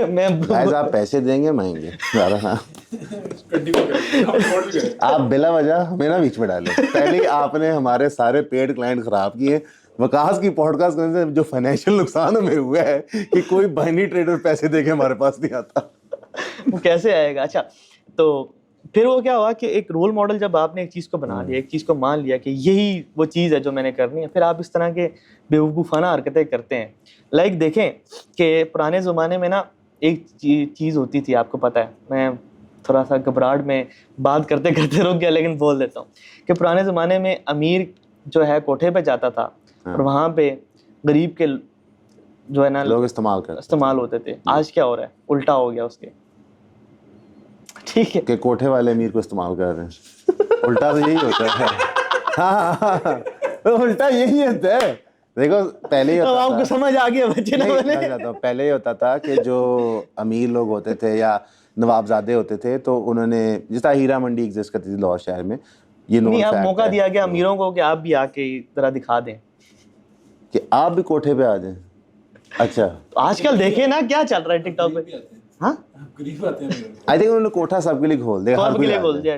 [SPEAKER 2] میں
[SPEAKER 1] آپ پیسے دیں گے مہنگے آپ بلا وجہ ہمیں نا بیچ میں ڈالے. پہلے آپ نے ہمارے سارے پیڈ کلائنٹ خراب کیے. وکاس کی پوڈ کاسٹ کرنے سے جو فائنینشیل نقصان ہمیں ہوا ہے کہ کوئی بائنری ٹریڈر پیسے دے کے ہمارے پاس نہیں آتا,
[SPEAKER 2] وہ کیسے آئے گا. اچھا تو پھر وہ کیا ہوا کہ ایک رول ماڈل جب آپ نے ایک چیز کو بنا لیا, ایک چیز کو مان لیا کہ یہی وہ چیز ہے جو میں نے کرنی ہے, پھر آپ اس طرح کے بیوقوفانہ حرکتیں کرتے ہیں. لائک دیکھیں کہ پرانے زمانے میں نا ایک چیز ہوتی تھی, آپ کو پتہ ہے, میں تھوڑا سا گھبراہٹ میں بات کرتے کرتے رک گیا لیکن بول دیتا ہوں کہ پرانے زمانے میں امیر جو ہے کوٹھے پہ جاتا تھا اور وہاں پہ غریب کے جو ہے نا
[SPEAKER 1] لوگ استعمال
[SPEAKER 2] ہوتے تھے. آج کیا ہو رہا ہے, الٹا ہو گیا اس کے. ٹھیک ہے
[SPEAKER 1] کہ کوٹھے والے امیر کو استعمال کر رہے ہیں. الٹا تو یہی ہوتا ہے. ہاں الٹا یہی ہوتا ہے. دیکھو پہلے ہی
[SPEAKER 2] آپ کو سمجھ آ گیا بچے
[SPEAKER 1] نا, پہلے یہ ہوتا تھا کہ جو امیر لوگ ہوتے تھے یا نوابزادے ہوتے تھے تو انہوں نے جس طرح ہیرا منڈی ایگزسٹ کرتی تھی لاہور شہر میں, یہ
[SPEAKER 2] نہیں اب موقع دیا گیا امیروں کو کہ آپ بھی آ کے ذرا دکھا دیں
[SPEAKER 1] کہ آپ بھی کوٹھے پہ آ جائیں. اچھا
[SPEAKER 2] آج کل دیکھیں نا کیا چل رہا ہے ٹک ٹاک پہ. ہاں
[SPEAKER 1] آئی تھنک انہوں نے کوٹھا سب کے لیے کھول دیا.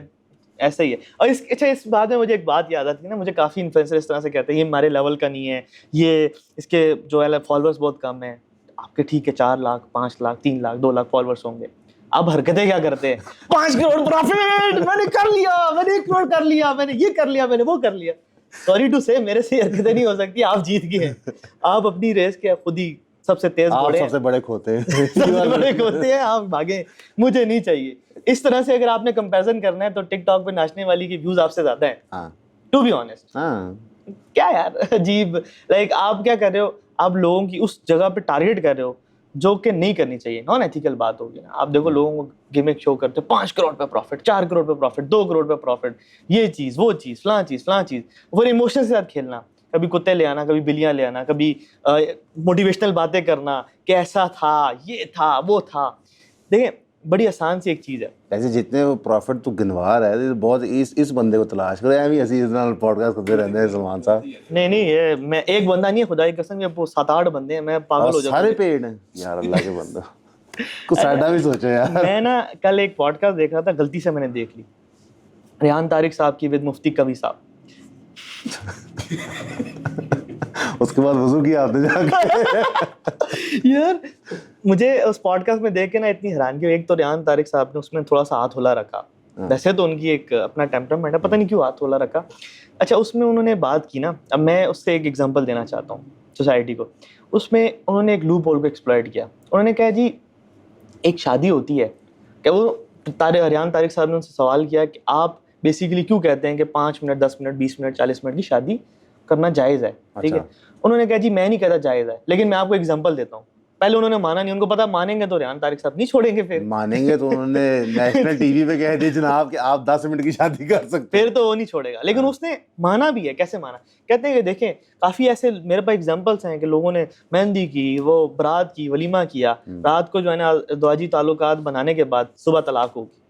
[SPEAKER 2] ایسا ہی ہے. اور اچھا اس بات میں مجھے ایک بات یاد آتی ہے نا, مجھے کافی انفلوئنسر اس طرح سے کہتے ہیں یہ ہمارے لیول کا نہیں ہے, یہ اس کے جو ہے فالوورس بہت کم ہیں. آپ کے ٹھیک ہے 4 لاکھ 5 لاکھ 3 لاکھ 2 لاکھ فالوورس ہوں گے. اب حرکتیں کیا کرتے ہیں, 5 کروڑ پروفٹ میں نے کر لیا, میں نے 1 کروڑ کر لیا, میں نے یہ کر لیا, میں نے وہ کر لیا. سوری ٹو سے میرے سے حرکتیں نہیں ہو سکتی, آپ جیت گئے ہیں. آپ اپنی ریس کے خود ہی سب سے تیز گھوڑے ہیں,
[SPEAKER 1] سب سے بڑے کھوتے ہیں,
[SPEAKER 2] سب سے بڑے کھوتے ہیں, آپ بھاگیں, مجھے نہیں چاہیے. اس طرح سے اگر آپ نے کمپیریزن کرنا ہے تو ٹک ٹاک پہ ناچنے والی کی ویوز آپ سے زیادہ ہیں, ٹو بی آنیسٹ. کیا یار عجیب, لائک آپ کیا کر رہے ہو, آپ لوگوں کی اس جگہ پہ ٹارگیٹ کر رہے ہو جو کہ نہیں کرنی چاہیے. نان ایتھیکل بات ہوگی نا. آپ دیکھو لوگوں کو گیمک شو کرتے 5 کروڑ پہ پروفٹ, 4 کروڑ پہ پروفٹ, 2 کروڑ پہ پروفٹ, یہ چیز وہ چیز فلاں چیز, پھر ایموشن کے ساتھ کھیلنا. کبھی کتے لے آنا, کبھی بلیاں لے آنا, کبھی موٹیویشنل باتیں کرنا, کیسا تھا, یہ تھا, وہ تھا. دیکھیں بڑی آسان سی ایک چیز ہے.
[SPEAKER 1] ایسے جتنے وہ پروفٹ تو گنوا رہا ہے, بہت اس بندے کو تلاش کرو. ایویں اسی اس نال پوڈ کاسٹ کرتے رہتے ہیں سلمان صاحب.
[SPEAKER 2] نہیں یہ میں ایک بندہ نہیں ہے, خدا کی قسم, یہ 7-8 بندے ہیں, میں پاگل ہو جاتا ہوں.
[SPEAKER 1] سارے پیڈ ہیں یار, اللہ کے بندہ کچھ سائڈا بھی سوچو یار.
[SPEAKER 2] میں نا کل ایک پوڈ کاسٹ دیکھ رہا تھا, غلطی سے میں نے دیکھ لی, ریحان طارق صاحب کی ود مفتی کبھی صاحب.
[SPEAKER 1] اس کے بعد وضو کیا آپ نے جا کے.
[SPEAKER 2] یار مجھے اس پوڈ کاسٹ میں دیکھ کے نا اتنی حیرانگی ہوئی. ایک تو ریحان طارق صاحب نے اس میں تھوڑا سا ہاتھ ہلا رکھا, ویسے تو ان کی ایک اپنا ٹیمپرامنٹ ہے, پتہ نہیں کیوں ہاتھ ہلا رکھا. اچھا اس میں انہوں نے بات کی نا, اب میں اس سے ایک ایگزامپل دینا چاہتا ہوں سوسائٹی کو. اس میں انہوں نے ایک لوپ ہول کو ایکسپلائٹ کیا. انہوں نے کہا جی ایک شادی ہوتی ہے, کہ وہ ریحان طارق صاحب نے ان سے سوال کیا کہ آپ بیسیکلی کیوں کہتے ہیں کہ 5 منٹ 10 منٹ 20 منٹ 40 منٹ کی شادی کرنا جائز ہے, ٹھیک ہے. انہوں نے کہا جی میں نہیں کہتا جائز ہے, لیکن میں آپ کو ایگزامپل دیتا ہوں. پہلے انہوں نے مانا نہیں, ان کو پتا مانیں گے تو ریحان طارق صاحب نہیں چھوڑیں گے, پھر
[SPEAKER 1] مانیں گے تو انہوں نے نیشنل ٹی وی پہ کہہ دیا جناب کہ آپ 10 منٹ کی شادی کر سکتے ہیں,
[SPEAKER 2] پھر تو وہ نہیں چھوڑے گا. لیکن اس نے مانا بھی ہے. کیسے مانا؟ کہتے ہیں کہ دیکھیں کافی ایسے میرے پاس ایگزامپلس ہیں کہ لوگوں نے مہندی کی, وہ برات کی, ولیمہ کیا, رات کو جو ہے نا ازدواجی تعلقات بنانے کے بعد صبح طلاق ہوگی.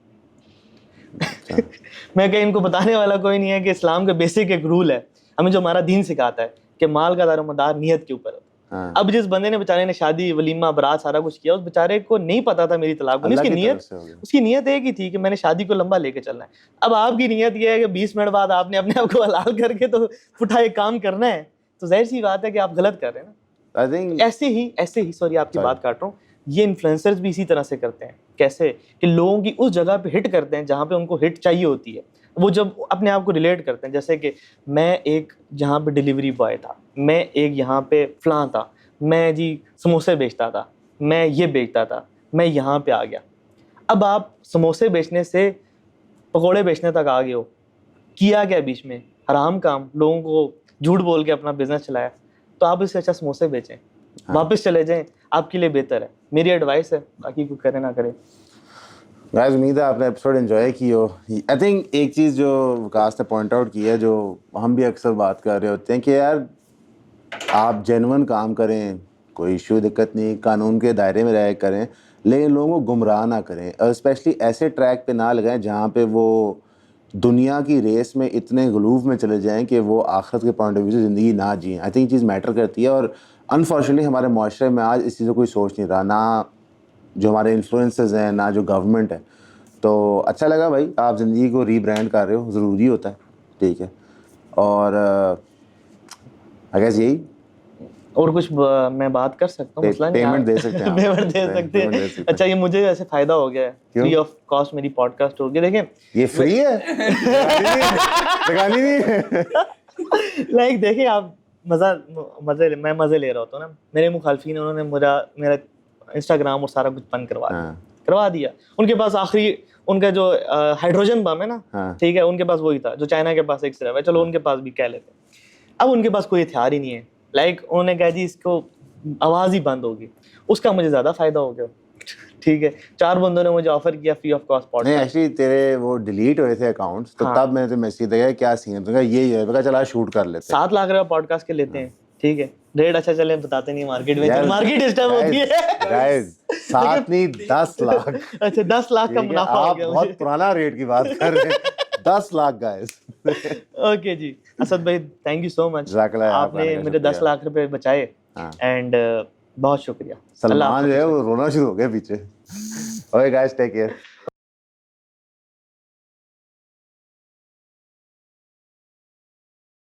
[SPEAKER 2] میں کہ ان کو بتانے والا کوئی نہیں ہے کہ اسلام کا بیسک ایک رول ہے, ہمیں جو ہمارا دین سکھاتا ہے کہ مال کا دار و مدار نیت کے اوپر ہوتا ہے. اب جس بندے نے بیچارے نے شادی ولیمہ برات سارا کچھ کیا, اس بیچارے کو نہیں پتا تھا میری طلاق ہونی. اس کی نیت ایک ہی تھی کہ میں نے شادی کو لمبا لے کے چلنا ہے. اب آپ کی نیت یہ ہے کہ 20 منٹ بعد آپ نے اپنے آپ کو حلال کر کے تو پٹھا ایک کام کرنا ہے, تو ظاہر سی بات ہے کہ آپ غلط کر رہے ہیں نا. ایسے ہی سوری آپ کی بات کاٹ رہا ہوں, یہ انفلوئنسرز بھی اسی طرح سے کرتے ہیں. کیسے کہ لوگوں کی اس جگہ پہ ہٹ کرتے ہیں جہاں پہ ان کو ہٹ چاہیے ہوتی ہے. وہ جب اپنے آپ کو ریلیٹ کرتے ہیں, جیسے کہ میں ایک جہاں پہ ڈیلیوری بوائے تھا, میں ایک یہاں پہ فلاں تھا, میں جی سموسے بیچتا تھا, میں یہ بیچتا تھا, میں یہاں پہ آ گیا. اب آپ سموسے بیچنے سے پکوڑے بیچنے تک آ گئے ہو, کیا کیا بیچ میں حرام کام, لوگوں کو جھوٹ بول کے اپنا بزنس چلایا. تو آپ اس سے اچھا سموسے بیچیں, واپس چلے جائیں, آپ کے لیے بہتر ہے. میری ایڈوائس ہے, باقی کوئی کرے نہ کرے.
[SPEAKER 1] گائز امید ہے آپ نے ایپیسوڈ انجوائے کی ہو. آئی تھنک ایک چیز جو وکاس نے پوائنٹ آؤٹ کی ہے, جو ہم بھی اکثر بات کر رہے ہوتے ہیں, کہ یار آپ جینون کام کریں, کوئی ایشو دقت نہیں, قانون کے دائرے میں رہ کریں, لیکن لوگوں کو گمراہ نہ کریں, اور اسپیشلی ایسے ٹریک پہ نہ لگائیں جہاں پہ وہ دنیا کی ریس میں اتنے غلوف میں چلے جائیں کہ وہ آخرت کے پوائنٹ آف ویو سے زندگی نہ جئیں. آئی تھنک یہ چیز میٹر کرتی ہے, اور انفارچونیٹلی ہمارے معاشرے میں آج اس چیز کا کوئی سوچ نہیں رہا, نہ جو ہمارے انفلوئنسز ہیں, نہ جو گورنمنٹ ہے. تو اچھا لگا بھائی, آپ زندگی کو ری برانڈ کر رہے ہو, ضروری ہوتا ہے, ٹھیک ہے. اور آئی گیس یہی,
[SPEAKER 2] اور کچھ میں بات کر سکتا ہوں, مسئلہ نہیں,
[SPEAKER 1] پیمنٹ دے سکتے ہیں,
[SPEAKER 2] پیمنٹ دے سکتے ہیں. اچھا یہ مجھے ایسے فائدہ ہو گیا ہے, فری آف کاسٹ میری پوڈ کاسٹ ہو گئی. دیکھیں
[SPEAKER 1] یہ فری ہے, لگانی نہیں.
[SPEAKER 2] لائک دیکھیں آپ میں مزے لے رہا ہوتا ہوں نا. میرے مخالفین انہوں نے میرا انسٹاگرام اور سارا کچھ بند کروا دیا. ان کے پاس آخری ان کا جو ہائیڈروجن بم ہے نا, ٹھیک ہے, ان کے پاس وہی تھا جو چائنا کے پاس ایک صرف ہے, چلو ان کے پاس بھی کہہ لیتے ہیں. اب ان کے پاس کوئی ہتھیار ہی نہیں ہے. لائک انہوں نے کہا جی اس کو آواز ہی بند ہوگی, اس کا مجھے زیادہ فائدہ ہو گیا, ٹھیک ہے. 4 بندوں نے مجھے آفر کیا فری آف کاسٹ پوڈ.
[SPEAKER 1] نہیں ایکچولی تیرے وہ ڈیلیٹ ہوئے تھے اکاؤنٹس, تو تب میں نے میسج دیا کیا سین ہے, تو کہا یہی ہے, میں کہا چلا شوٹ کر لیتے.
[SPEAKER 2] 7 لاکھ روپے پوڈ کاسٹ کے لیتے ہیں, ٹھیک ہے. ریٹ اچھا چلے بتاتے نہیں, مارکیٹ میں مارکیٹ ڈسٹرب ہوتی ہے.
[SPEAKER 1] گائز 7 نہیں 10 لاکھ.
[SPEAKER 2] اچھا 10 لاکھ کا منافع ہو گیا.
[SPEAKER 1] آپ بہت پرانا ریٹ کی بات کر رہے ہیں, 10 لاکھ گائز.
[SPEAKER 2] اوکے جی اسد بھائی, تھینک یو سو مچ, آپ نے میرے 10 لاکھ روپے بچائے, اینڈ بہت شکریہ.
[SPEAKER 1] سلمان جو ہے وہ رونا شروع ہو گیا پیچھے. Okay guys, take care.